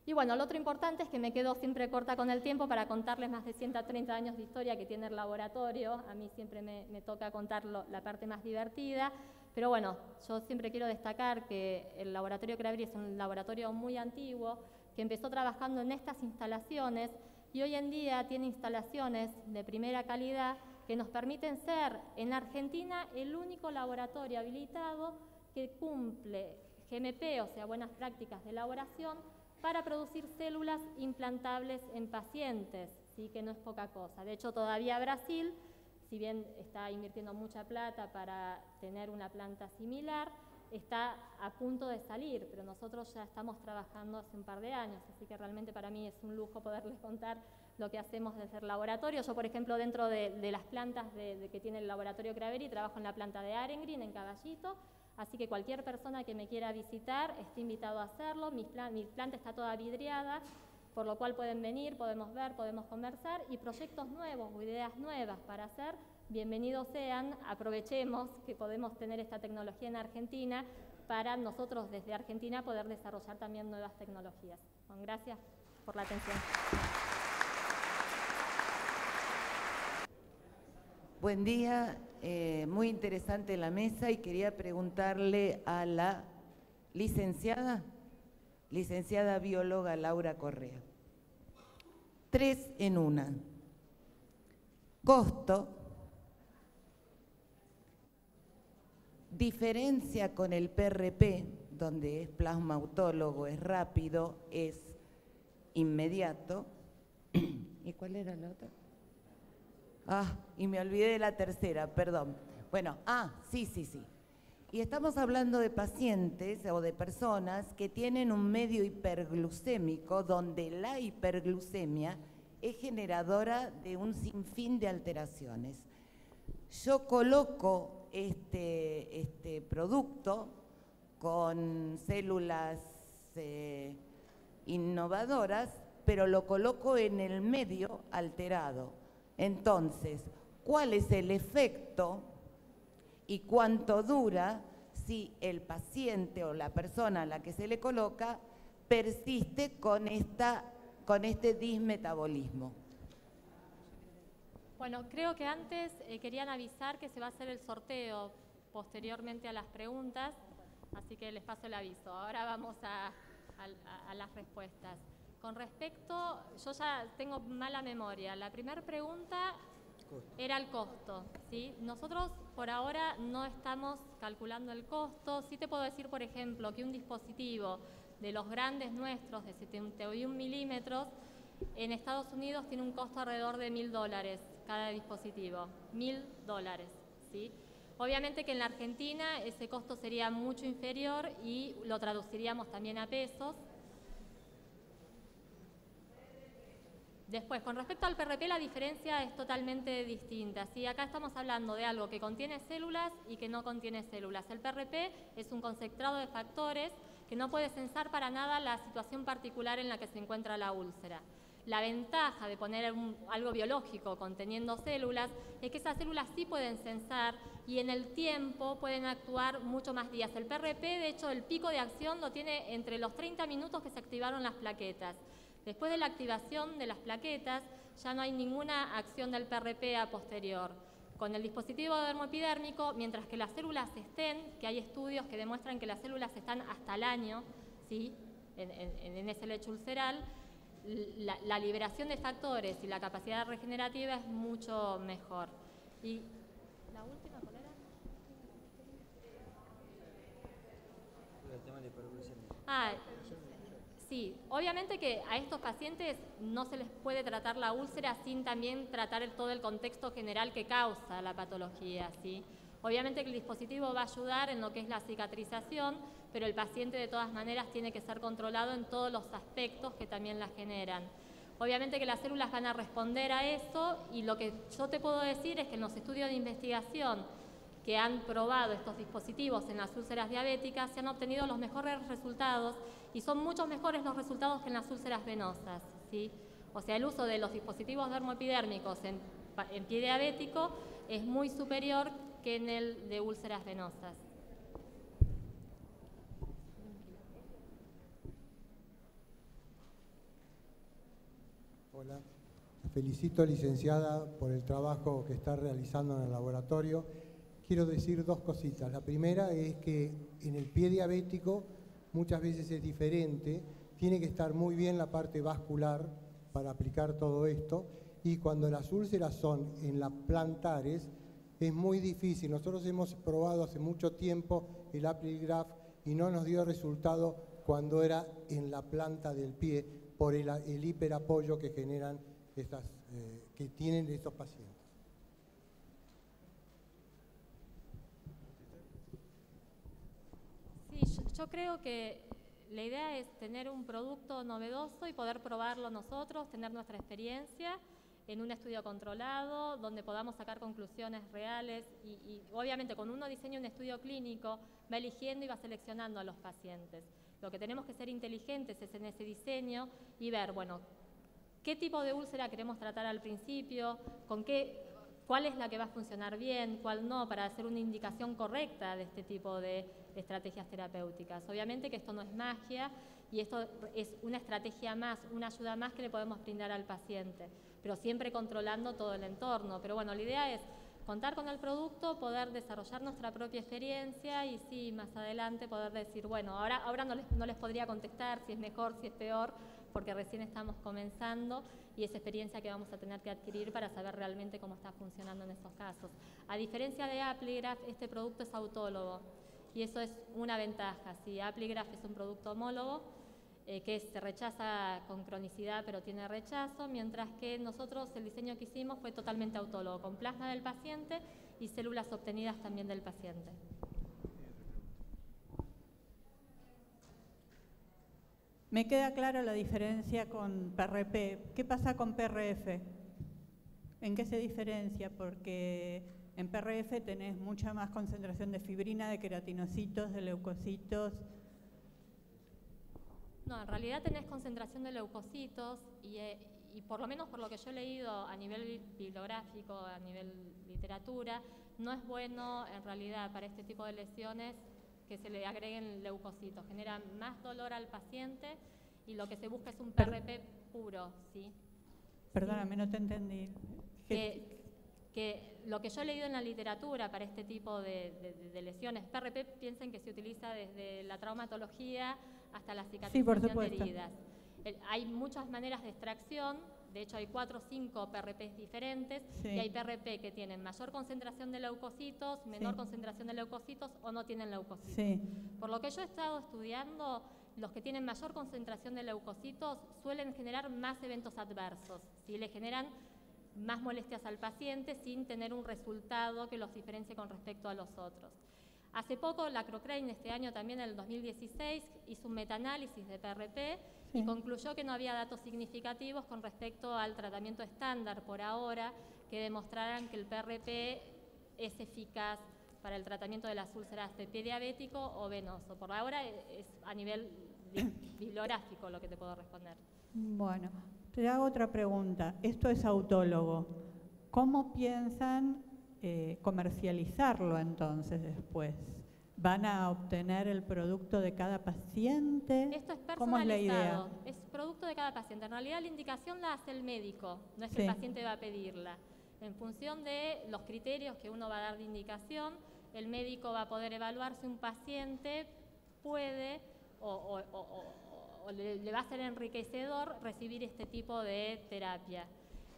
Y bueno, lo otro importante es que me quedo siempre corta con el tiempo para contarles más de 130 años de historia que tiene el laboratorio. A mí siempre me toca contar la parte más divertida, pero bueno, yo siempre quiero destacar que el laboratorio Craveri es un laboratorio muy antiguo, que empezó trabajando en estas instalaciones y hoy en día tiene instalaciones de primera calidad que nos permiten ser en Argentina el único laboratorio habilitado que cumple GMP, o sea, buenas prácticas de elaboración, para producir células implantables en pacientes, ¿sí? Que no es poca cosa. De hecho, todavía Brasil, si bien está invirtiendo mucha plata para tener una planta similar, está a punto de salir, pero nosotros ya estamos trabajando hace un par de años, así que realmente para mí es un lujo poderles contar lo que hacemos desde el laboratorio. Yo, por ejemplo, dentro de las plantas que tiene el laboratorio Craveri, trabajo en la planta de Arengrin, en Caballito, así que cualquier persona que me quiera visitar está invitado a hacerlo. Mi planta está toda vidriada, por lo cual pueden venir, podemos ver, podemos conversar, y proyectos nuevos o ideas nuevas para hacer, bienvenidos sean. Aprovechemos que podemos tener esta tecnología en Argentina para nosotros desde Argentina poder desarrollar también nuevas tecnologías. Bueno, gracias por la atención. Buen día, muy interesante la mesa, y quería preguntarle a la licenciada bióloga Laura Correa. 3 en 1. Costo, diferencia con el PRP, donde es plasma autólogo, es rápido, es inmediato. ¿Y cuál era la otra? Y me olvidé de la tercera, perdón. Bueno, sí. Y estamos hablando de pacientes o de personas que tienen un medio hiperglucémico, donde la hiperglucemia es generadora de un sinfín de alteraciones. Yo coloco este producto con células innovadoras pero lo coloco en el medio alterado. Entonces, ¿cuál es el efecto y cuánto dura si el paciente o la persona a la que se le coloca persiste con este dismetabolismo? Bueno, creo que antes querían avisar que se va a hacer el sorteo posteriormente a las preguntas, así que les paso el aviso. Ahora vamos a las respuestas. Con respecto, yo ya tengo mala memoria. La primera pregunta era el costo, ¿sí? Nosotros por ahora no estamos calculando el costo. Sí te puedo decir, por ejemplo, que un dispositivo de los grandes nuestros, de 71 milímetros, en Estados Unidos tiene un costo alrededor de $1000 cada dispositivo. $1000, ¿sí? Obviamente que en la Argentina ese costo sería mucho inferior y lo traduciríamos también a pesos. Después, con respecto al PRP, la diferencia es totalmente distinta, ¿sí? Acá estamos hablando de algo que contiene células y que no contiene células. El PRP es un concentrado de factores que no puede censar para nada la situación particular en la que se encuentra la úlcera. La ventaja de poner algo biológico conteniendo células es que esas células sí pueden censar y en el tiempo pueden actuar mucho más días. El PRP, de hecho, el pico de acción lo tiene entre los 30 minutos que se activaron las plaquetas. Después de la activación de las plaquetas, ya no hay ninguna acción del PRP a posterior. Con el dispositivo dermoepidérmico, mientras que las células estén, que hay estudios que demuestran que las células están hasta el año, ¿sí? en ese lecho ulceral, la liberación de factores y la capacidad regenerativa es mucho mejor. Y la última, ¿cuál era? El tema de hiperglucemia. Sí, obviamente que a estos pacientes no se les puede tratar la úlcera sin también tratar todo el contexto general que causa la patología, ¿sí? Obviamente que el dispositivo va a ayudar en lo que es la cicatrización, pero el paciente de todas maneras tiene que ser controlado en todos los aspectos que también la generan. Obviamente que las células van a responder a eso y lo que yo te puedo decir es que en los estudios de investigación que han probado estos dispositivos en las úlceras diabéticas se han obtenido los mejores resultados y son mucho mejores los resultados que en las úlceras venosas, ¿sí? O sea, el uso de los dispositivos dermoepidérmicos en pie diabético es muy superior que en el de úlceras venosas. Hola, felicito, licenciada, por el trabajo que está realizando en el laboratorio. Quiero decir dos cositas. La primera es que en el pie diabético muchas veces es diferente, tiene que estar muy bien la parte vascular para aplicar todo esto, y cuando las úlceras son en las plantares es muy difícil. Nosotros hemos probado hace mucho tiempo el Apligraf y no nos dio resultado cuando era en la planta del pie por el hiperapoyo que generan que tienen estos pacientes. Sí, yo creo que la idea es tener un producto novedoso y poder probarlo nosotros, tener nuestra experiencia en un estudio controlado, donde podamos sacar conclusiones reales y obviamente cuando uno diseña un estudio clínico va eligiendo y va seleccionando a los pacientes. Lo que tenemos que ser inteligentes es en ese diseño y ver, bueno, qué tipo de úlcera queremos tratar al principio, cuál es la que va a funcionar bien, cuál no, para hacer una indicación correcta de este tipo de estrategias terapéuticas. Obviamente que esto no es magia y esto es una estrategia más, una ayuda más que le podemos brindar al paciente, pero siempre controlando todo el entorno. Pero bueno, la idea es contar con el producto, poder desarrollar nuestra propia experiencia y sí, más adelante poder decir, bueno, ahora no les podría contestar si es mejor, si es peor, porque recién estamos comenzando y es experiencia que vamos a tener que adquirir para saber realmente cómo está funcionando en esos casos. A diferencia de Apligraf, este producto es autólogo y eso es una ventaja. Si Apligraf es un producto homólogo, que se rechaza con cronicidad pero tiene rechazo, mientras que nosotros el diseño que hicimos fue totalmente autólogo, con plasma del paciente y células obtenidas también del paciente. Me queda clara la diferencia con PRP. ¿Qué pasa con PRF? ¿En qué se diferencia? Porque en PRF tenés mucha más concentración de fibrina, de queratinocitos, de leucocitos. No, en realidad tenés concentración de leucocitos y por lo menos por lo que yo he leído a nivel bibliográfico, a nivel literatura, no es bueno en realidad para este tipo de lesiones que se le agreguen leucocitos. Genera más dolor al paciente y lo que se busca es un PRP puro, ¿sí? Perdóname, no te entendí. Que lo que yo he leído en la literatura para este tipo de lesiones, PRP, piensen que se utiliza desde la traumatología hasta la cicatrización de heridas. Hay muchas maneras de extracción, de hecho hay 4 o 5 PRPs diferentes, sí. Y hay PRP que tienen mayor concentración de leucocitos, menor sí. concentración de leucocitos o no tienen leucocitos. Sí. Por lo que yo he estado estudiando, los que tienen mayor concentración de leucocitos suelen generar más eventos adversos, ¿sí? Le generan más molestias al paciente sin tener un resultado que los diferencie con respecto a los otros. Hace poco la Cochrane, este año también, en el 2016, hizo un metaanálisis de PRP y concluyó que no había datos significativos con respecto al tratamiento estándar por ahora que demostraran que el PRP es eficaz para el tratamiento de las úlceras de pie diabético o venoso. Por ahora es a nivel bibliográfico lo que te puedo responder. Bueno, te hago otra pregunta. Esto es autólogo. ¿Cómo piensan comercializarlo entonces después? ¿Van a obtener el producto de cada paciente? Esto es personalizado. ¿Cómo es la idea? Es producto de cada paciente. En realidad la indicación la hace el médico, no es que el paciente va a pedirla. En función de los criterios que uno va a dar de indicación, el médico va a poder evaluar si un paciente puede o le va a ser enriquecedor recibir este tipo de terapia.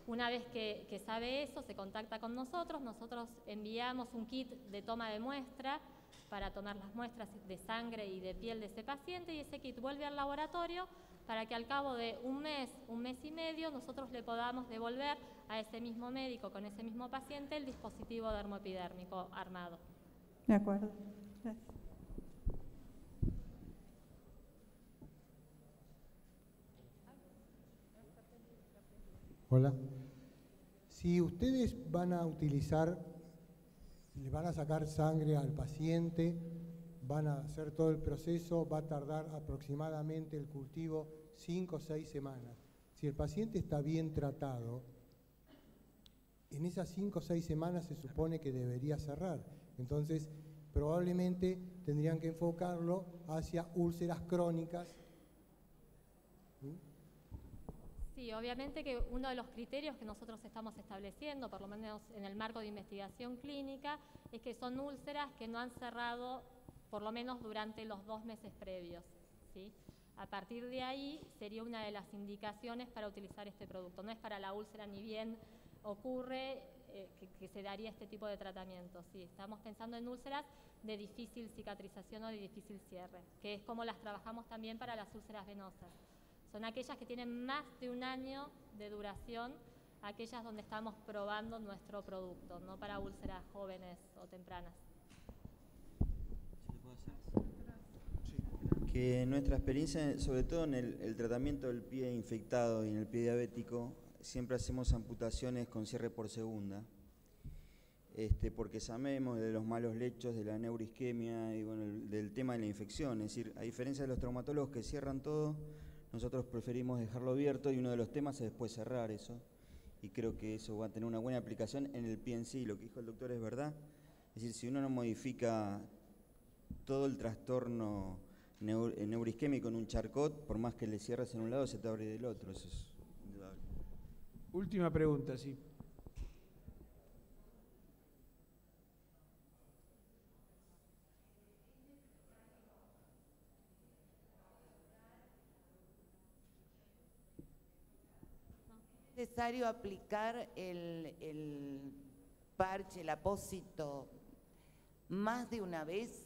Una vez que sabe eso, se contacta con nosotros, nosotros enviamos un kit de toma de muestra para tomar las muestras de sangre y de piel de ese paciente y ese kit vuelve al laboratorio para que al cabo de un mes y medio, nosotros le podamos devolver a ese mismo médico con ese mismo paciente el dispositivo dermoepidérmico armado. De acuerdo. Gracias. Hola. Si ustedes van a utilizar, le van a sacar sangre al paciente, van a hacer todo el proceso, va a tardar aproximadamente el cultivo 5 o 6 semanas. Si el paciente está bien tratado, en esas 5 o 6 semanas se supone que debería cerrar. Entonces, probablemente tendrían que enfocarlo hacia úlceras crónicas. Sí, obviamente que uno de los criterios que nosotros estamos estableciendo, por lo menos en el marco de investigación clínica, es que son úlceras que no han cerrado por lo menos durante los 2 meses previos, ¿sí? A partir de ahí sería una de las indicaciones para utilizar este producto. No es para la úlcera ni bien ocurre que se daría este tipo de tratamiento. Sí, estamos pensando en úlceras de difícil cicatrización o de difícil cierre, que es como las trabajamos también para las úlceras venosas. Son aquellas que tienen más de 1 año de duración, aquellas donde estamos probando nuestro producto, no para úlceras jóvenes o tempranas. Que nuestra experiencia, sobre todo en el tratamiento del pie infectado y en el pie diabético, siempre hacemos amputaciones con cierre por segunda, porque sabemos de los malos lechos, de la neuroisquemia y bueno, del tema de la infección. Es decir, a diferencia de los traumatólogos que cierran todo, nosotros preferimos dejarlo abierto y uno de los temas es después cerrar eso. Y creo que eso va a tener una buena aplicación en el pie en sí. Lo que dijo el doctor es verdad. Es decir, si uno no modifica todo el trastorno neuroisquémico en un charcot, por más que le cierres en un lado, se te abre del otro. Eso es indudable. Última pregunta, sí. ¿Es necesario aplicar el parche, el apósito, más de una vez?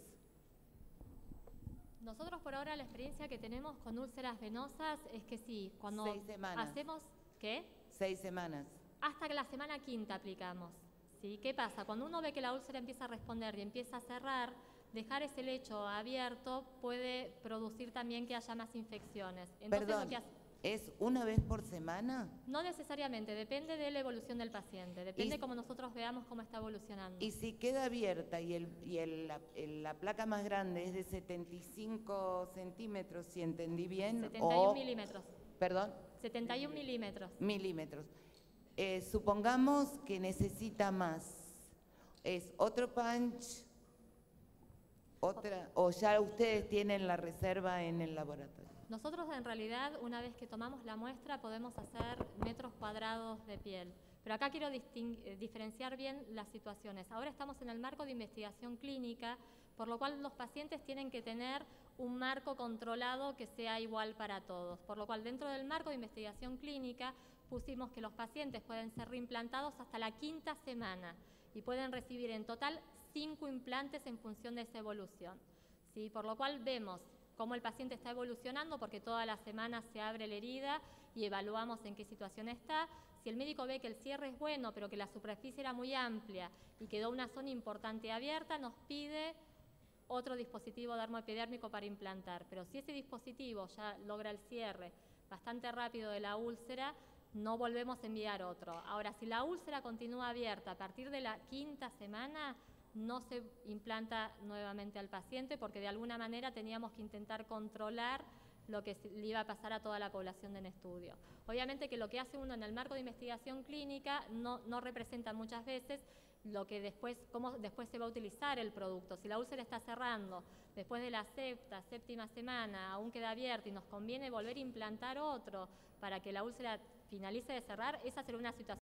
Nosotros por ahora la experiencia que tenemos con úlceras venosas es que sí, cuando 6 semanas. hacemos, ¿qué? 6 semanas. Hasta que la semana 5ª aplicamos, ¿sí? ¿Qué pasa? Cuando uno ve que la úlcera empieza a responder y empieza a cerrar, dejar ese lecho abierto puede producir también que haya más infecciones. Entonces, Perdón, ¿Es una vez por semana? No necesariamente, depende de la evolución del paciente, depende cómo nosotros veamos cómo está evolucionando. Y si queda abierta y la placa más grande es de 75 centímetros, si entendí bien. 71 milímetros. ¿Perdón? 71 milímetros. Milímetros. Supongamos que necesita más. ¿Es otro punch? ¿O ya ustedes tienen la reserva en el laboratorio? Nosotros en realidad, una vez que tomamos la muestra, podemos hacer metros cuadrados de piel. Pero acá quiero diferenciar bien las situaciones. Ahora estamos en el marco de investigación clínica, por lo cual los pacientes tienen que tener un marco controlado que sea igual para todos. Por lo cual, dentro del marco de investigación clínica, pusimos que los pacientes pueden ser reimplantados hasta la 5ª semana y pueden recibir en total 5 implantes en función de esa evolución. ¿Sí? Por lo cual vemos cómo el paciente está evolucionando, porque todas las semanas se abre la herida y evaluamos en qué situación está. Si el médico ve que el cierre es bueno, pero que la superficie era muy amplia y quedó una zona importante abierta, nos pide otro dispositivo dermoepidérmico para implantar. Pero si ese dispositivo ya logra el cierre bastante rápido de la úlcera, no volvemos a enviar otro. Ahora, si la úlcera continúa abierta a partir de la 5ª semana, no se implanta nuevamente al paciente, porque de alguna manera teníamos que intentar controlar lo que le iba a pasar a toda la población en estudio. Obviamente que lo que hace uno en el marco de investigación clínica no representa muchas veces lo que cómo después se va a utilizar el producto. Si la úlcera está cerrando después de la 7ª semana, aún queda abierta y nos conviene volver a implantar otro para que la úlcera finalice de cerrar, esa será una situación